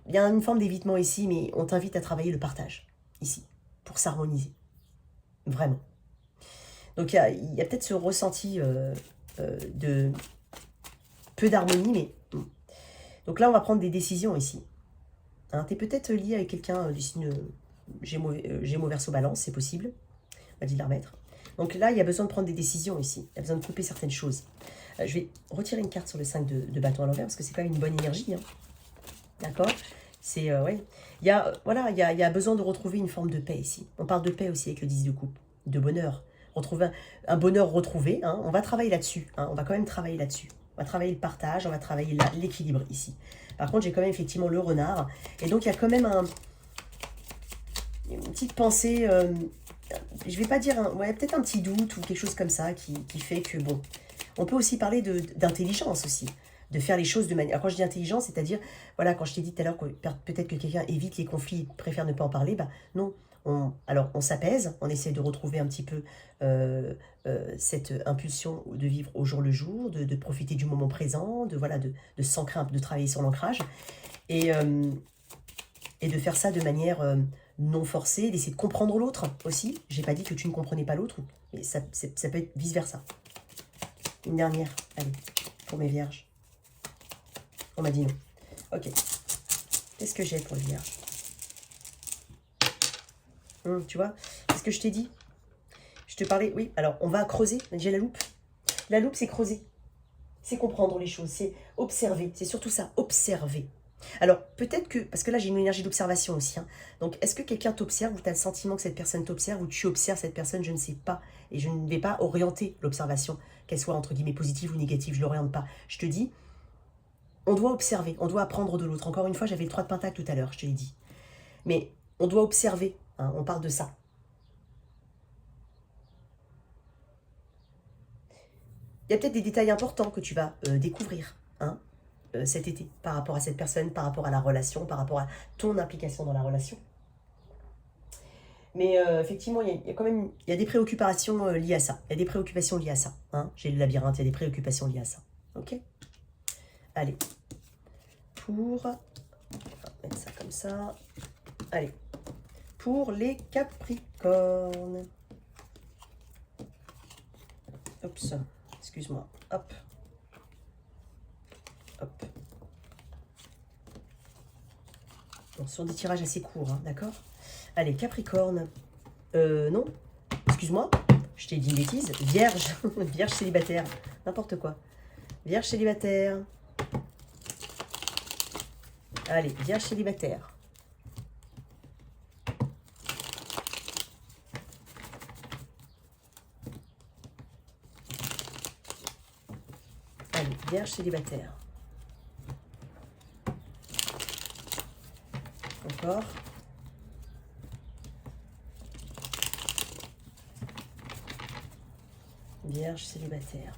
Il y a une forme d'évitement ici, mais on t'invite à travailler le partage. Ici. Pour s'harmoniser. Vraiment. Donc il y a peut-être ce ressenti de peu d'harmonie, mais... Donc là, on va prendre des décisions ici. Hein, tu es peut-être lié avec quelqu'un du signe Gémeaux, Verseau, Balance, c'est possible. On va dire de la remettre. Donc là, il y a besoin de prendre des décisions ici. Il y a besoin de couper certaines choses. Je vais retirer une carte sur le 5 de bâton à l'envers, parce que c'est quand même une bonne énergie. Hein. D'accord. C'est, ouais. Voilà, il y a besoin de retrouver une forme de paix ici. On parle de paix aussi avec le 10 de coupe, de bonheur. Retrouver un bonheur retrouvé. Hein. On va travailler là-dessus. Hein. On va quand même travailler là-dessus. On va travailler le partage, on va travailler l'équilibre ici. Par contre, j'ai quand même effectivement le renard. Et donc, il y a quand même une petite pensée, je vais pas dire, ouais, peut-être un petit doute ou quelque chose comme ça qui fait que, bon, on peut aussi parler d'intelligence aussi. De faire les choses de manière... Alors, quand je dis intelligence, c'est-à-dire, voilà, quand je t'ai dit tout à l'heure que peut-être que quelqu'un évite les conflits, préfère ne pas en parler, bah non. Alors, on s'apaise, on essaie de retrouver un petit peu cette impulsion de vivre au jour le jour, de profiter du moment présent, voilà, de s'ancrer, de travailler sur l'ancrage, et de faire ça de manière non forcée, d'essayer de comprendre l'autre aussi. J'ai pas dit que tu ne comprenais pas l'autre, mais ça peut être vice-versa. Une dernière, allez, pour mes vierges. On m'a dit non. Ok. Qu'est-ce que j'ai pour les vierges? Tu vois, c'est ce que je t'ai dit. Je te parlais, oui, alors on va creuser. J'ai la loupe. La loupe, c'est creuser. C'est comprendre les choses, c'est observer. C'est surtout ça, observer. Alors, peut-être que, parce que là, j'ai une énergie d'observation aussi. Hein. Donc, est-ce que quelqu'un t'observe ou tu as le sentiment que cette personne t'observe ou tu observes cette personne? Je ne sais pas. Et je ne vais pas orienter l'observation, qu'elle soit entre guillemets positive ou négative. Je ne l'oriente pas. Je te dis, on doit observer, on doit apprendre de l'autre. Encore une fois, j'avais le 3 de Pentacle tout à l'heure, je te l'ai dit. Mais on doit observer, hein, on parle de ça. Il y a peut-être des détails importants que tu vas découvrir hein, cet été par rapport à cette personne, par rapport à la relation, par rapport à ton implication dans la relation. Mais effectivement, il y a quand même des préoccupations liées à ça. Il y a des préoccupations liées à ça. Hein. J'ai le labyrinthe, il y a des préoccupations liées à ça. Ok. Allez. On va mettre ça comme ça. Allez. Pour les Capricornes. Oups. Excuse-moi. Hop. Hop. Bon, ce sont des tirages assez courts, hein, d'accord? Allez, Capricorne. Non. Excuse-moi. Je t'ai dit une bêtise. Vierge. Vierge célibataire. N'importe quoi. Vierge célibataire. Allez, Vierge célibataire. Allez, Vierge célibataire. Encore. Vierge célibataire.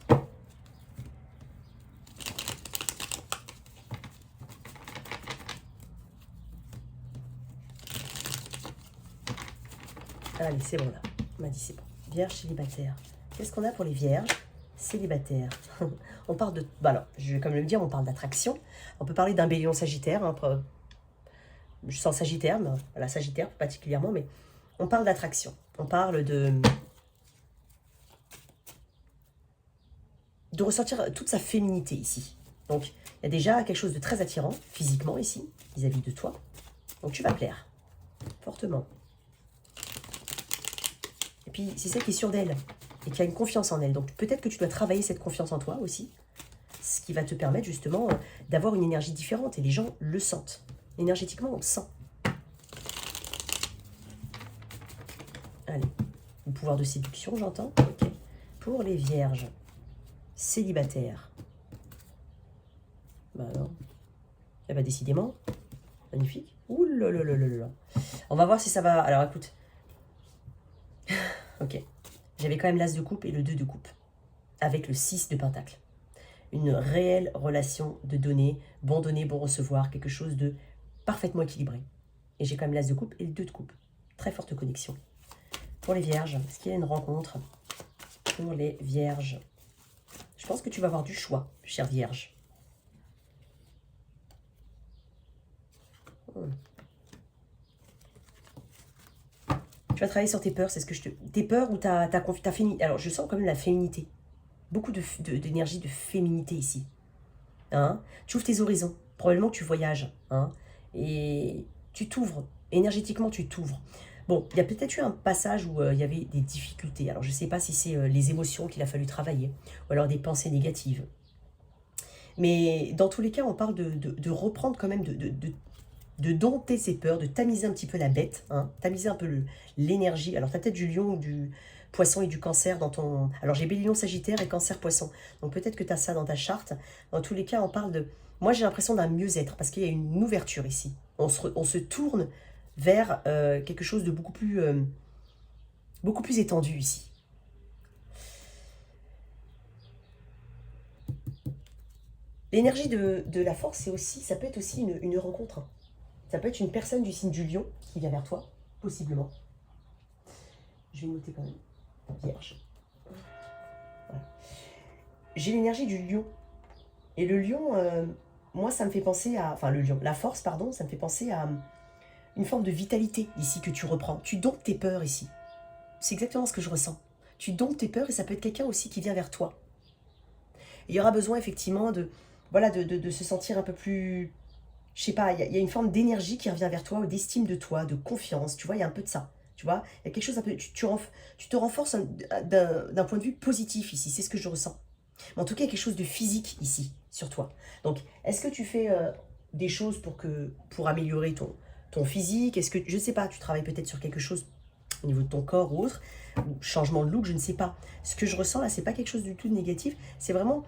Allez, c'est bon là. On m'a dit c'est bon. Vierge célibataire. Qu'est-ce qu'on a pour les vierges célibataires? On parle de... Bah alors, je vais comme le dire, on parle d'attraction. On peut parler d'un bélier en sagittaire. Hein, sans sagittaire, mais la sagittaire particulièrement, mais on parle d'attraction. On parle de ressentir toute sa féminité ici. Donc, il y a déjà quelque chose de très attirant, physiquement ici, vis-à-vis de toi. Donc, tu vas plaire, fortement. Et puis, c'est celle qui est sûre d'elle et qui a une confiance en elle. Donc, peut-être que tu dois travailler cette confiance en toi aussi, ce qui va te permettre justement d'avoir une énergie différente. Et les gens le sentent. Énergétiquement, on le sent. Allez, le pouvoir de séduction, j'entends. Ok. Pour les vierges célibataires. Bah non. Eh bah décidément. Magnifique. Ouh là là là là là. On va voir si ça va... Alors, écoute. Ok. J'avais quand même l'As de coupe et le 2 de coupe. Avec le 6 de pentacle. Une réelle relation de donner, bon recevoir, quelque chose de parfaitement équilibré. Et j'ai quand même l'As de coupe et le 2 de coupe. Très forte connexion. Pour les vierges, est-ce qu'il y a une rencontre pour les vierges? Je pense que tu vas avoir du choix, chère vierge. Tu vas travailler sur tes peurs, c'est ce que je te... Tes peurs ou ta féminité. Alors, je sens quand même la féminité. Beaucoup d'énergie de féminité ici. Hein? Tu ouvres tes horizons. Probablement que tu voyages. Hein? Et tu t'ouvres. Énergétiquement, tu t'ouvres. Bon, il y a peut-être eu un passage où il y avait des difficultés. Alors, je ne sais pas si c'est les émotions qu'il a fallu travailler. Ou alors des pensées négatives. Mais dans tous les cas, on parle de reprendre quand même, de dompter ses peurs, de tamiser un petit peu la bête, hein, tamiser un peu l'énergie. Alors, tu as peut-être du lion ou du poisson et du cancer dans ton... Alors, j'ai bélier, lion, sagittaire et cancer, poisson. Donc, peut-être que tu as ça dans ta charte. Dans tous les cas, on parle de... Moi, j'ai l'impression d'un mieux-être parce qu'il y a une ouverture ici. On se tourne vers quelque chose de beaucoup plus étendu ici. L'énergie de la force, c'est aussi, ça peut être aussi une rencontre. Ça peut être une personne du signe du lion qui vient vers toi, possiblement. Je vais noter quand même. Vierge. Voilà. J'ai l'énergie du lion. Et le lion, moi, ça me fait penser à... Enfin, le lion, la force, pardon, ça me fait penser à une forme de vitalité ici que tu reprends. Tu domptes tes peurs ici. C'est exactement ce que je ressens. Tu domptes tes peurs et ça peut être quelqu'un aussi qui vient vers toi. Et il y aura besoin effectivement de, voilà, de se sentir un peu plus... Je sais pas, il y a une forme d'énergie qui revient vers toi, d'estime de toi, de confiance. Tu vois, il y a un peu de ça. Tu vois, il y a quelque chose un peu... Tu te renforces d'un point de vue positif ici. C'est ce que je ressens. Mais en tout cas, il y a quelque chose de physique ici, sur toi. Donc, est-ce que tu fais des choses pour améliorer ton physique? Est-ce que, je ne sais pas, tu travailles peut-être sur quelque chose au niveau de ton corps ou autre, ou changement de look, je ne sais pas. Ce que je ressens là, c'est pas quelque chose du tout de négatif, c'est vraiment...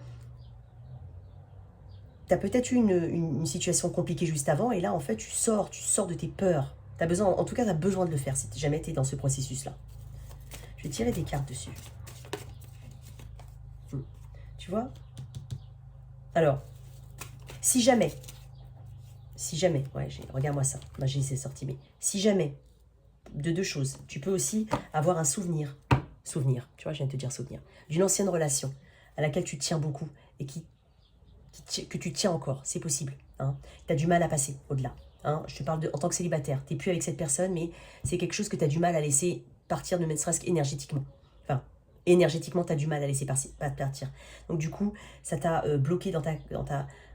Tu as peut-être eu une situation compliquée juste avant, et là, en fait, tu sors de tes peurs. T'as besoin, en tout cas, tu as besoin de le faire si jamais tu es dans ce processus-là. Je vais tirer des cartes dessus. Tu vois? Alors, si jamais, ouais, regarde-moi ça, moi j'ai c'est sorti, mais si jamais, de deux choses, tu peux aussi avoir un souvenir, tu vois, je viens de te dire souvenir, d'une ancienne relation à laquelle tu tiens beaucoup et que tu tiens encore, c'est possible. Hein. Tu as du mal à passer au-delà. Hein. Je te parle en tant que célibataire, tu n'es plus avec cette personne, mais c'est quelque chose que tu as du mal à laisser partir, ne serait-ce qu'énergétiquement. Enfin, énergétiquement, tu as du mal à laisser partir. Donc du coup, ça t'a bloqué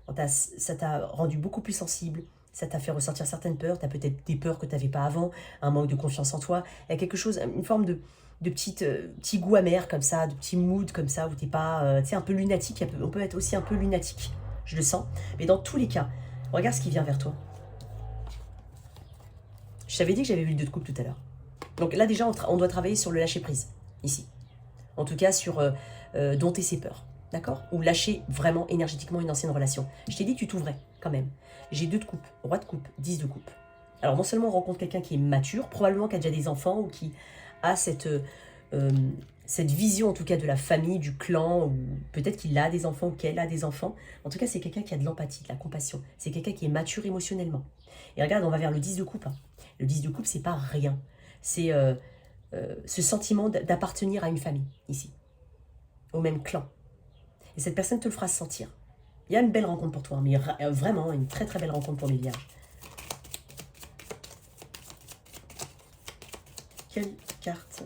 ça t'a rendu beaucoup plus sensible, ça t'a fait ressortir certaines peurs, tu as peut-être des peurs que tu n'avais pas avant, un manque de confiance en toi, il y a quelque chose, une forme de petit goût amer comme ça, de petit mood comme ça, où t'es pas, tu sais, un peu lunatique, on peut être aussi un peu lunatique, je le sens, mais dans tous les cas, regarde ce qui vient vers toi. Je t'avais dit que j'avais vu le 2 de coupe tout à l'heure. Donc là déjà, on doit travailler sur le lâcher prise, ici. En tout cas, sur dompter ses peurs, d'accord? Ou lâcher vraiment énergétiquement une ancienne relation. Je t'ai dit que tu t'ouvrais, quand même. J'ai 2 de coupe, roi de coupe, 10 de coupe. Alors non seulement on rencontre quelqu'un qui est mature, probablement qui a déjà des enfants, ou qui a cette vision en tout cas de la famille, du clan, ou peut-être qu'il a des enfants ou qu'elle a des enfants. En tout cas, c'est quelqu'un qui a de l'empathie, de la compassion. C'est quelqu'un qui est mature émotionnellement. Et regarde, on va vers le 10 de coupe. Hein. Le 10 de coupe, c'est pas rien. C'est ce sentiment d'appartenir à une famille, ici, au même clan. Et cette personne te le fera sentir. Il y a une belle rencontre pour toi, mais vraiment une très très belle rencontre pour les vierges. Quelle carte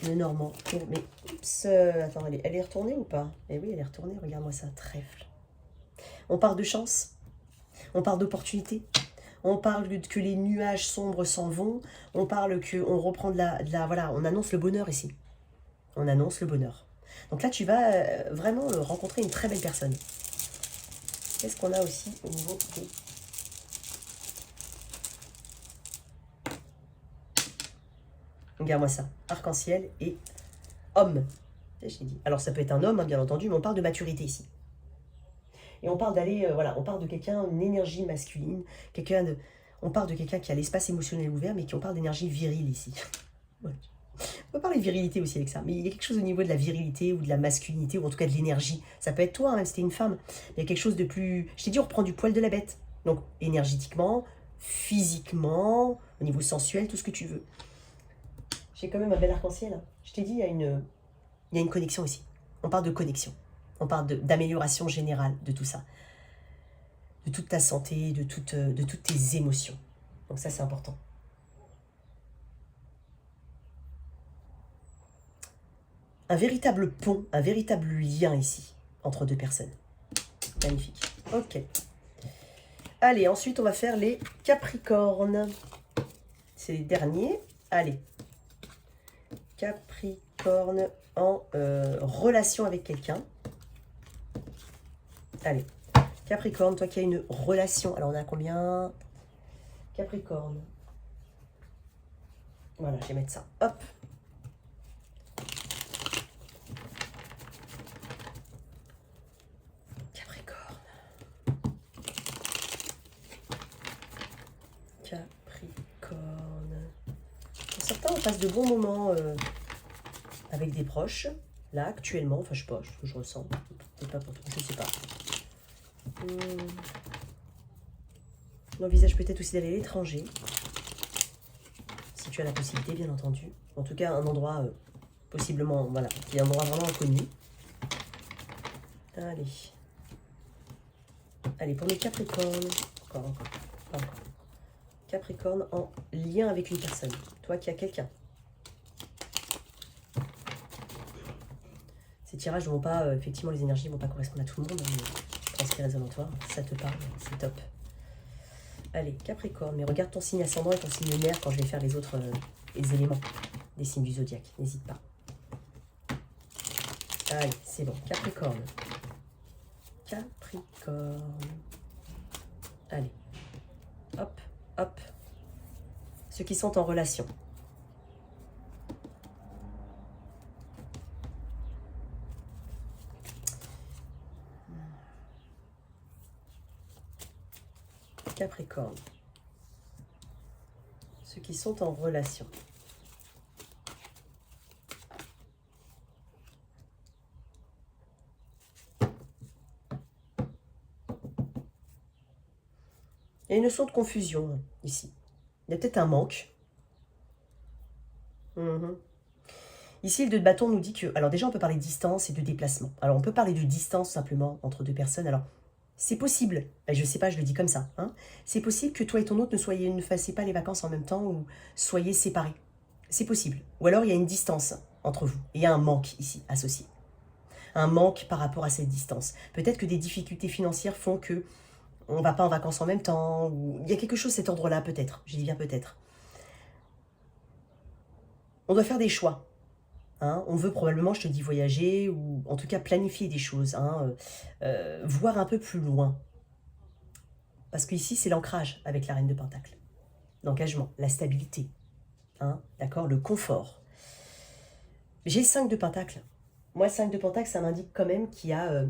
le Normand pour... Mais, oups, attends, elle est retournée ou pas? Eh oui, elle est retournée, regarde-moi ça, trèfle. On parle de chance, on parle d'opportunité, on parle que les nuages sombres s'en vont, on parle qu'on reprend voilà, on annonce le bonheur ici. On annonce le bonheur. Donc là, tu vas vraiment rencontrer une très belle personne. Qu'est-ce qu'on a aussi au niveau des... Regarde-moi ça. Arc-en-ciel et homme. J'ai dit. Alors ça peut être un homme, hein, bien entendu, mais on parle de maturité ici. Et on parle d'aller, voilà, on parle de quelqu'un, une énergie masculine, quelqu'un de... On parle de quelqu'un qui a l'espace émotionnel ouvert, mais qui on parle d'énergie virile ici. Ouais. On peut parler de virilité aussi avec ça, mais il y a quelque chose au niveau de la virilité ou de la masculinité, ou en tout cas de l'énergie. Ça peut être toi, hein, même si t'es une femme. Il y a quelque chose de plus... Je t'ai dit, on reprend du poil de la bête. Donc, énergétiquement, physiquement, au niveau sensuel, tout ce que tu veux. J'ai quand même un bel arc-en-ciel. Je t'ai dit, il y a une connexion ici. On parle de connexion. On parle d'amélioration générale de tout ça. De toute ta santé, de toutes tes émotions. Donc ça, c'est important. Un véritable pont, un véritable lien ici, entre deux personnes. Magnifique. Ok. Allez, ensuite, on va faire les Capricornes. C'est les derniers. Allez. Capricorne en relation avec quelqu'un. Allez. Capricorne, toi qui as une relation. Alors, on a combien? Capricorne. Voilà, je vais mettre ça. Hop. Capricorne. Capricorne. Pour certains, on passe de bons moments avec des proches. Là, actuellement, enfin, je sais pas, ce que je ressens. C'est pas pour toi, je sais pas. On envisage peut-être aussi d'aller à l'étranger. Si tu as la possibilité, bien entendu. En tout cas, un endroit, possiblement, voilà, qui est un endroit vraiment inconnu. Allez. Allez, pour les Capricornes. Encore. Capricorne en lien avec une personne. Toi qui as quelqu'un. Ces tirages ne vont pas, effectivement, les énergies ne vont pas correspondre à tout le monde. Mais pense qui résonne en toi, ça te parle, c'est top. Allez, Capricorne, mais regarde ton signe ascendant et ton signe lunaire quand je vais faire les autres les éléments des signes du zodiaque. N'hésite pas. Allez, c'est bon. Capricorne. Capricorne. Allez. Hop, hop. Ceux qui sont en relation. Capricorne. Ceux qui sont en relation. Il y a une notion de confusion ici. Il y a peut-être un manque. Ici, le 2 de bâton nous dit que... Alors déjà, on peut parler de distance et de déplacement. Alors, on peut parler de distance simplement entre deux personnes. Alors, c'est possible. Ben, je sais pas, je le dis comme ça. Hein. C'est possible que toi et ton autre ne fassiez pas les vacances en même temps ou soyez séparés. C'est possible. Ou alors, il y a une distance entre vous. Et il y a un manque ici, associé. Un manque par rapport à cette distance. Peut-être que des difficultés financières font que on ne va pas en vacances en même temps. Ou... Il y a quelque chose de cet ordre-là, peut-être. Je dis bien peut-être. On doit faire des choix. Hein, on veut probablement, je te dis, voyager ou en tout cas planifier des choses, hein, voir un peu plus loin. Parce qu'ici, c'est l'ancrage avec la Reine de Pentacle. L'engagement, la stabilité, hein, d'accord, le confort. J'ai 5 de Pentacle. Moi, 5 de Pentacle, ça m'indique quand même qu'il y a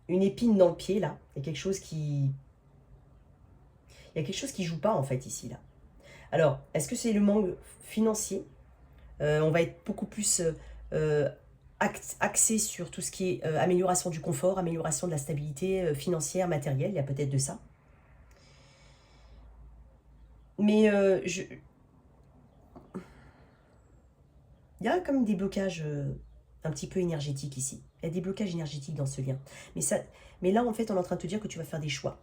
une épine dans le pied, là. Il y a quelque chose qui... Il y a quelque chose qui joue pas, en fait, ici, là. Alors, est-ce que c'est le manque financier? On va être beaucoup plus axé sur tout ce qui est amélioration du confort, amélioration de la stabilité financière, matérielle. Il y a peut-être de ça. Mais il y a comme des blocages un petit peu énergétiques ici. Il y a des blocages énergétiques dans ce lien. Mais là, en fait, on est en train de te dire que tu vas faire des choix.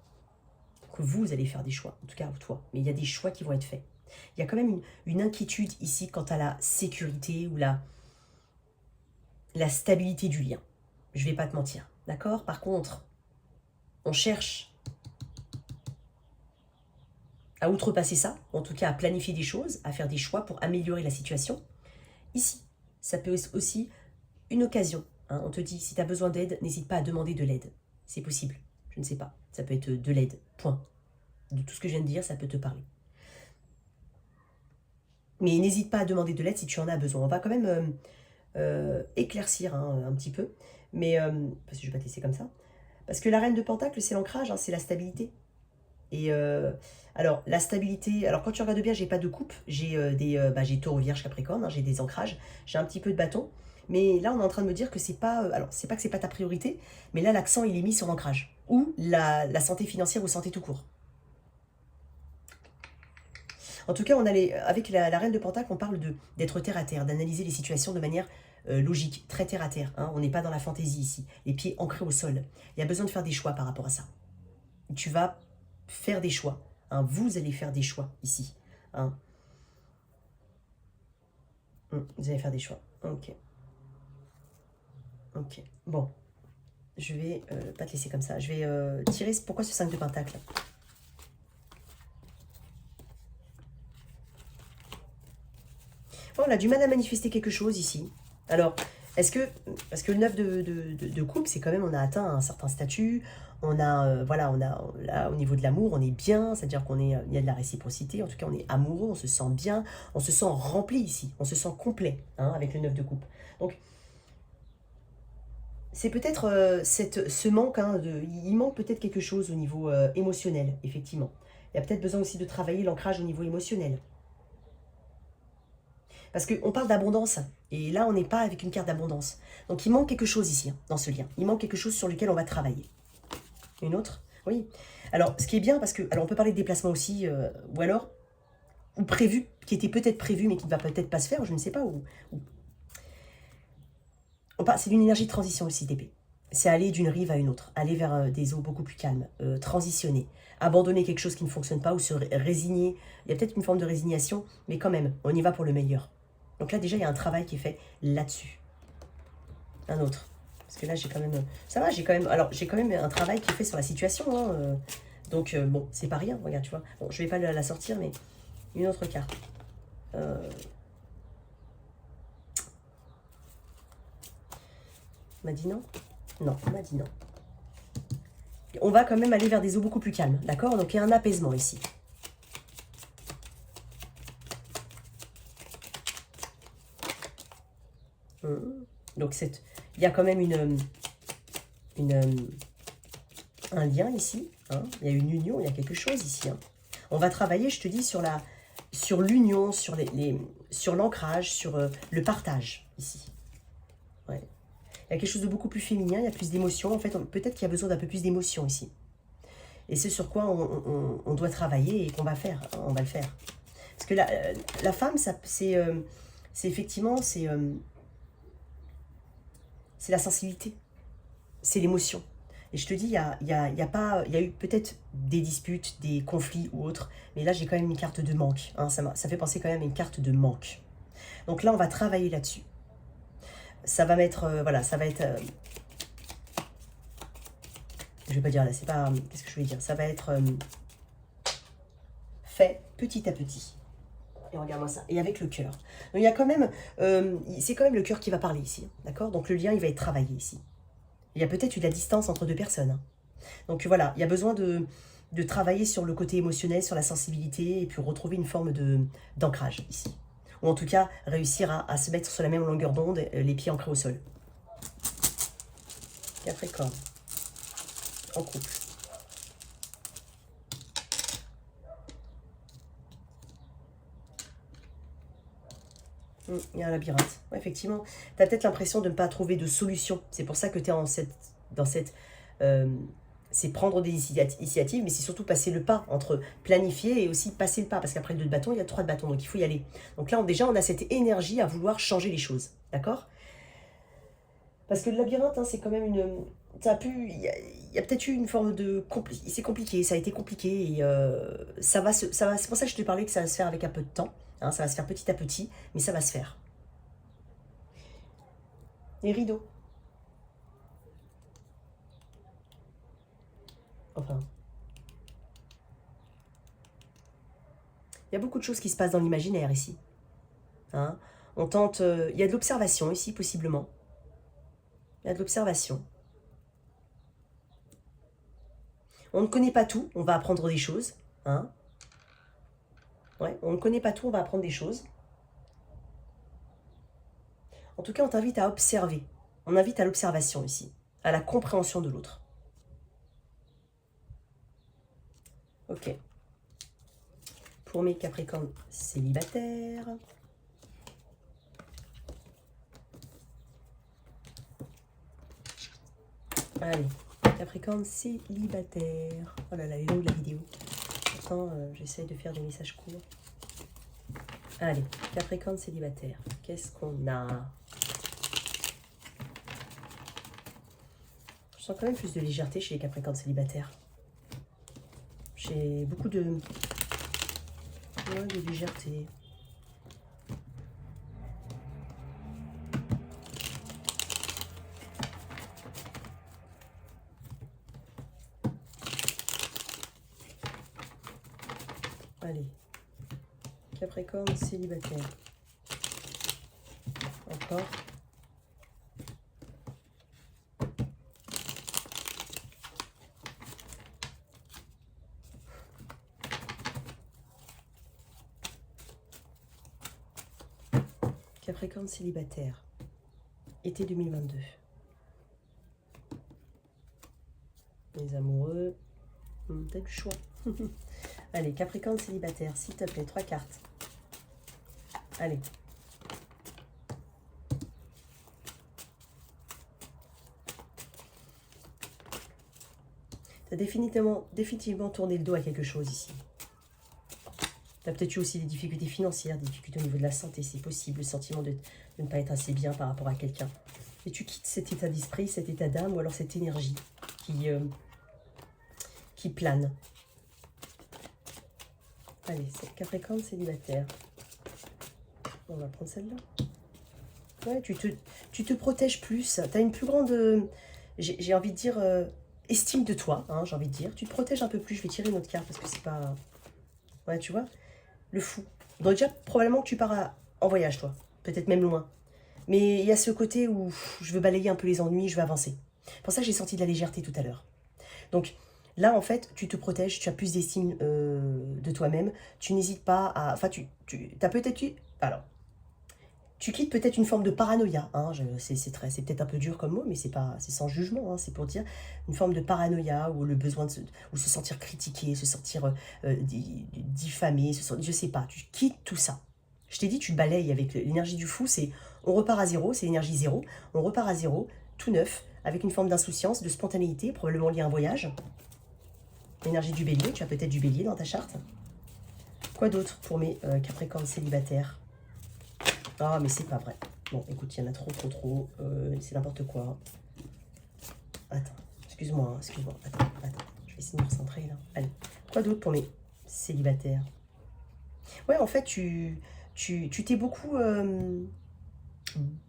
Que vous allez faire des choix, en tout cas toi. Mais il y a des choix qui vont être faits. Il y a quand même une inquiétude ici quant à la sécurité ou la stabilité du lien. Je ne vais pas te mentir, d'accord? Par contre, on cherche à outrepasser ça, en tout cas à planifier des choses, à faire des choix pour améliorer la situation. Ici, ça peut être aussi une occasion. Hein. On te dit, si tu as besoin d'aide, n'hésite pas à demander de l'aide. C'est possible, je ne sais pas. Ça peut être de l'aide, point. De tout ce que je viens de dire, ça peut te parler. Mais n'hésite pas à demander de l'aide si tu en as besoin. On va quand même éclaircir un petit peu. Mais, parce que je ne vais pas te laisser comme ça. Parce que la Reine de Pentacle, c'est l'ancrage, hein, c'est la stabilité. Et Alors, la stabilité, alors quand tu regardes bien, j'ai pas de coupe, j'ai j'ai taureau, vierge, capricorne, hein, j'ai des ancrages, j'ai un petit peu de bâton, mais là, on est en train de me dire que c'est pas, alors c'est pas que c'est pas ta priorité, mais là, l'accent, il est mis sur l'ancrage, ou la santé financière ou santé tout court. En tout cas, avec la reine de Pentacle, on parle d'être terre à terre, d'analyser les situations de manière logique, très terre à terre. Hein. On n'est pas dans la fantaisie ici, les pieds ancrés au sol. Il y a besoin de faire des choix par rapport à ça. Tu vas faire des choix. Hein. Vous allez faire des choix ici. Hein. Vous allez faire des choix. Ok. Ok. Bon. Je vais pas te laisser comme ça. Je vais tirer. Pourquoi ce 5 de Pentacle? Bon, on a du mal à manifester quelque chose ici. Alors, est-ce que... Parce que le 9 de coupe, c'est quand même, on a atteint un certain statut. On a, voilà, là, au niveau de l'amour, on est bien. C'est-à-dire qu'il y a de la réciprocité. En tout cas, on est amoureux, on se sent bien. On se sent rempli ici. On se sent complet hein, avec le 9 de coupe. Donc, c'est peut-être ce manque, hein, il manque peut-être quelque chose au niveau émotionnel, effectivement. Il y a peut-être besoin aussi de travailler l'ancrage au niveau émotionnel. Parce qu'on parle d'abondance, et là, on n'est pas avec une carte d'abondance. Donc, il manque quelque chose ici, hein, dans ce lien. Il manque quelque chose sur lequel on va travailler. Une autre? Oui. Alors, ce qui est bien, parce que... Alors, on peut parler de déplacement aussi, ou alors... Ou prévu, qui était peut-être prévu, mais qui ne va peut-être pas se faire, je ne sais pas. C'est d'une énergie de transition aussi, d'épée. C'est aller d'une rive à une autre, aller vers des eaux beaucoup plus calmes, transitionner, abandonner quelque chose qui ne fonctionne pas ou se résigner. Il y a peut-être une forme de résignation, mais quand même, on y va pour le meilleur. Donc là, déjà, il y a un travail qui est fait là-dessus. Un autre. Parce que là, j'ai quand même... Ça va, j'ai quand même... Alors, j'ai quand même un travail qui est fait sur la situation. Hein, donc, bon, c'est pas rien. Regarde, tu vois. Bon, je vais pas la sortir, mais une autre carte. M'a dit non? Non, on m'a dit non. On va quand même aller vers des eaux beaucoup plus calmes, d'accord? Donc, il y a un apaisement ici. Donc, il y a quand même un lien ici. Hein. Il y a une union, il y a quelque chose ici. Hein. On va travailler, je te dis, sur l'union, sur l'ancrage, sur le partage ici. Ouais. Il y a quelque chose de beaucoup plus féminin, il y a plus d'émotions. En fait, peut-être qu'il y a besoin d'un peu plus d'émotions ici. Et c'est sur quoi on doit travailler et qu'on va faire. Hein, on va le faire. Parce que la femme, c'est effectivement, c'est la sensibilité. C'est l'émotion. Et je te dis, il y a eu peut-être des disputes, des conflits ou autres, mais là, j'ai quand même une carte de manque. Hein, ça fait penser quand même à une carte de manque. Donc là, on va travailler là-dessus. Ça va mettre, voilà, ça va être... je vais pas dire là, c'est pas... Qu'est-ce que je voulais dire? Ça va être fait petit à petit. Et regarde-moi ça. Et avec le cœur. Donc il y a quand même... c'est quand même le cœur qui va parler ici. D'accord? Donc le lien, il va être travaillé ici. Il y a peut-être eu de la distance entre deux personnes. Hein. Donc voilà, il y a besoin de travailler sur le côté émotionnel, sur la sensibilité, et puis retrouver une forme d'ancrage ici. Ou en tout cas, réussir à se mettre sur la même longueur d'onde, les pieds ancrés au sol. Capricorne. En couple. Il y a un labyrinthe. Ouais, effectivement, tu as peut-être l'impression de ne pas trouver de solution. C'est pour ça que tu es dans cette... c'est prendre des initiatives, mais c'est surtout passer le pas entre planifier et aussi passer le pas. Parce qu'après le 2 de bâton, il y a 3 de bâton, donc il faut y aller. Donc là, déjà, on a cette énergie à vouloir changer les choses. D'accord? Parce que le labyrinthe, hein, c'est quand même une... Il y a peut-être eu une forme de... C'est compliqué, ça a été compliqué. Et c'est pour ça que je te parlais que ça va se faire avec un peu de temps. Hein, ça va se faire petit à petit, mais ça va se faire. Les rideaux. Enfin... Il y a beaucoup de choses qui se passent dans l'imaginaire ici. Hein, on tente... il y a de l'observation ici, possiblement. Il y a de l'observation. On ne connaît pas tout, on va apprendre des choses. Hein. Ouais, on ne connaît pas tout, on va apprendre des choses. En tout cas, on t'invite à observer. On invite à l'observation ici, à la compréhension de l'autre. Ok. pour mes Capricornes célibataires. Allez, Capricorne célibataire. Oh là là, elle est longue la vidéo. Pourtant, j'essaye de faire des messages courts. Allez, Capricorne célibataire. Qu'est-ce qu'on a? Je sens quand même plus de légèreté chez les Capricornes célibataires. J'ai beaucoup de... Ouais, de légèreté. Allez. Capricorne célibataire. Encore. Capricorne célibataire. Été 2022. Les amoureux. T'as du choix. Allez, Capricorne célibataire, s'il te plaît, 3 cartes. Allez. Tu as définitivement tourné le dos à quelque chose ici. Tu as peut-être eu aussi des difficultés financières, des difficultés au niveau de la santé, c'est possible, le sentiment de ne pas être assez bien par rapport à quelqu'un. Et tu quittes cet état d'esprit, cet état d'âme, ou alors cette énergie qui plane. Allez, c'est Capricorne célibataire. On va prendre celle-là. Ouais, tu te protèges plus. Tu as une plus grande, j'ai envie de dire, estime de toi, hein, j'ai envie de dire. Tu te protèges un peu plus. Je vais tirer une autre carte parce que c'est pas... Ouais, tu vois, le fou. Donc déjà, probablement que tu pars en voyage, toi. Peut-être même loin. Mais il y a ce côté où je veux balayer un peu les ennuis, je veux avancer. Pour ça, j'ai senti de la légèreté tout à l'heure. Donc... Là, en fait, tu te protèges, tu as plus d'estime de toi-même. Tu n'hésites pas à... Enfin, tu as peut-être eu... Alors, tu quittes peut-être une forme de paranoïa. Hein, c'est peut-être un peu dur comme mot, mais c'est sans jugement. Hein, c'est pour dire une forme de paranoïa ou le besoin de se sentir critiqué, se sentir diffamé, je sais pas. Tu quittes tout ça. Je t'ai dit, tu balayes avec l'énergie du fou. C'est on repart à zéro, c'est l'énergie zéro. On repart à zéro, tout neuf, avec une forme d'insouciance, de spontanéité, probablement liée à un voyage. L'énergie du bélier, tu as peut-être du bélier dans ta charte. Quoi d'autre pour mes Capricornes célibataires? Ah, mais c'est pas vrai. Bon, écoute, il y en a trop. C'est n'importe quoi. Attends, excuse-moi. Attends. Je vais essayer de me recentrer, là. Allez, quoi d'autre pour mes célibataires? Ouais, en fait, tu t'es beaucoup...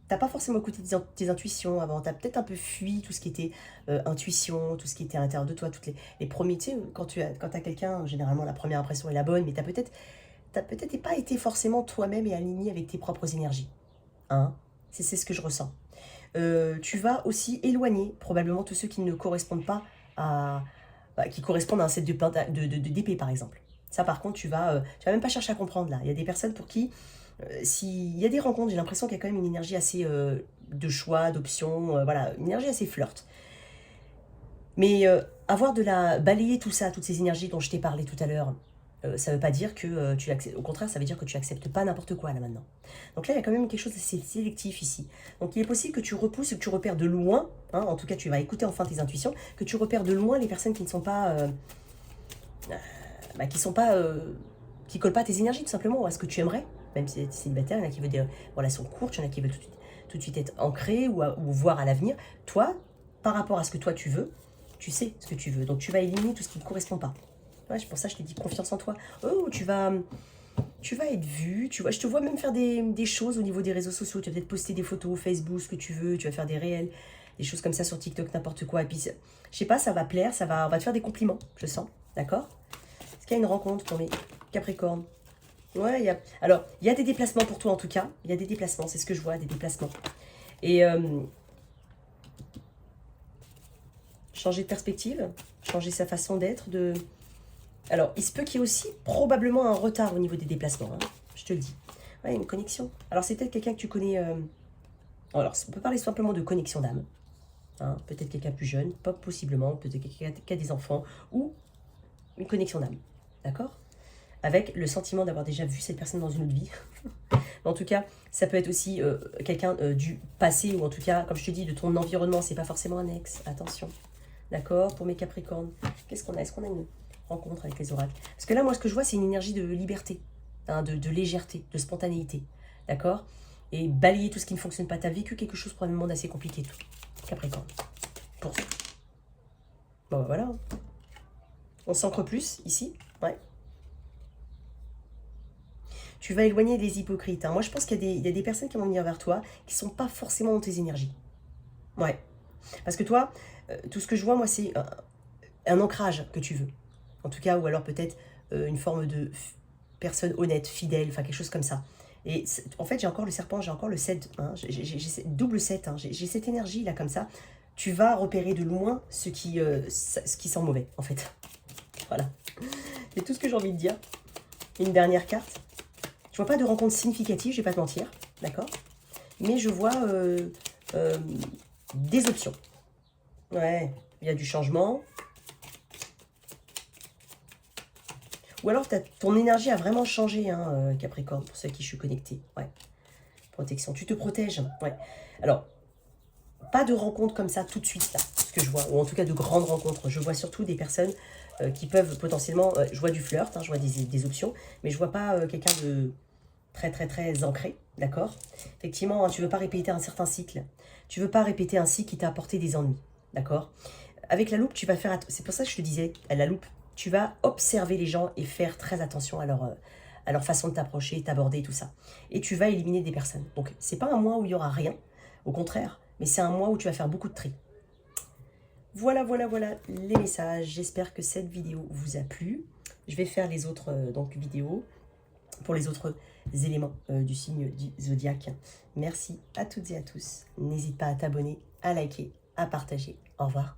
T'as pas forcément écouté tes intuitions avant, t'as peut-être un peu fui tout ce qui était intuition, tout ce qui était à l'intérieur de toi, toutes les premiers, tu sais, quand t'as quelqu'un, généralement la première impression est la bonne, mais t'as peut-être pas été forcément toi-même et aligné avec tes propres énergies. Hein, c'est ce que je ressens. Tu vas aussi éloigner probablement tous ceux qui ne correspondent pas qui correspondent à un set d'épée par exemple. Ça par contre, tu vas même pas chercher à comprendre là. Il y a des personnes pour qui s'il y a des rencontres, j'ai l'impression qu'il y a quand même une énergie assez de choix, d'options, voilà, une énergie assez flirt. Mais balayer tout ça, toutes ces énergies dont je t'ai parlé tout à l'heure, ça ne veut pas dire que tu l'acceptes. Au contraire, ça veut dire que tu n'acceptes pas n'importe quoi là maintenant. Donc là, il y a quand même quelque chose d'assez sélectif ici. Donc il est possible que tu repousses, que tu repères de loin, hein, en tout cas tu vas écouter enfin tes intuitions, que tu repères de loin les personnes qui ne sont pas... qui collent pas à tes énergies tout simplement, ou à ce que tu aimerais. Même si tu es célibataire, il y en a qui veulent des relations courtes, il y en a qui veulent tout de suite être ancrés ou voir à l'avenir. Toi, par rapport à ce que toi tu veux, tu sais ce que tu veux. Donc tu vas éliminer tout ce qui ne te correspond pas. Ouais, pour ça je te dis confiance en toi. Oh, tu vas être vu, je te vois même faire des choses au niveau des réseaux sociaux. Tu vas peut-être poster des photos, Facebook, ce que tu veux, tu vas faire des réels, des choses comme ça sur TikTok, n'importe quoi. Et puis, je sais pas, ça va plaire, on va te faire des compliments, je sens, d'accord? Est-ce qu'il y a une rencontre pour mes Capricornes? Ouais, il y a des déplacements pour toi en tout cas. Il y a des déplacements, c'est ce que je vois, des déplacements. Et changer de perspective, changer sa façon d'être. Alors, il se peut qu'il y ait aussi probablement un retard au niveau des déplacements. Hein, je te le dis. Ouais, une connexion. Alors, c'est peut-être quelqu'un que tu connais... Alors, on peut parler simplement de connexion d'âme. Hein, peut-être quelqu'un plus jeune, pas possiblement. Peut-être quelqu'un qui a des enfants. Ou une connexion d'âme. D'accord? avec le sentiment d'avoir déjà vu cette personne dans une autre vie. En tout cas, ça peut être aussi quelqu'un du passé, ou en tout cas, comme je te dis, de ton environnement. C'est pas forcément un ex, attention. D'accord? Pour mes Capricornes, qu'est-ce qu'on a? Est-ce qu'on a une rencontre avec les oracles? Parce que là, moi, ce que je vois, c'est une énergie de liberté, hein, de légèreté, de spontanéité. D'accord? Et balayer tout ce qui ne fonctionne pas. Tu as vécu quelque chose probablement d'assez compliqué, tout. Capricorne. Pour ça. Bon, ben voilà. On s'ancre plus, ici. Ouais. Tu vas éloigner des hypocrites. Hein. Moi, je pense qu'il y a des personnes qui vont venir vers toi qui ne sont pas forcément dans tes énergies. Ouais. Parce que toi, tout ce que je vois, moi, c'est un ancrage que tu veux. En tout cas, ou alors peut-être une forme de personne honnête, fidèle, enfin quelque chose comme ça. Et en fait, j'ai encore le serpent, j'ai encore le 7, hein, j'ai double 7, hein, j'ai cette énergie là comme ça. Tu vas repérer de loin ce qui sent mauvais, en fait. Voilà. C'est tout ce que j'ai envie de dire. Une dernière carte. Je vois pas de rencontre significative, je vais pas te mentir, d'accord? Mais je vois des options. Ouais, il y a du changement. Ou alors ton énergie a vraiment changé, hein, Capricorne, pour ceux à qui je suis connectée. Ouais. Protection. Tu te protèges. Ouais. Alors, pas de rencontre comme ça tout de suite, là, ce que je vois. Ou en tout cas de grandes rencontres. Je vois surtout des personnes qui peuvent potentiellement... je vois du flirt, hein, je vois des options. Mais je vois pas quelqu'un de très, très, très ancré. D'accord? Effectivement, hein, tu veux pas répéter un certain cycle. Tu veux pas répéter un cycle qui t'a apporté des ennuis. D'accord? Avec la loupe, tu vas faire... C'est pour ça que je te disais, à la loupe, tu vas observer les gens et faire très attention à leur façon de t'approcher, t'aborder, tout ça. Et tu vas éliminer des personnes. Donc, c'est pas un mois où il y aura rien, au contraire, mais c'est un mois où tu vas faire beaucoup de tri. Voilà, voilà, voilà les messages. J'espère que cette vidéo vous a plu. Je vais faire les autres vidéos pour les autres éléments du signe du zodiaque. Merci à toutes et à tous. N'hésite pas à t'abonner, à liker, à partager. Au revoir.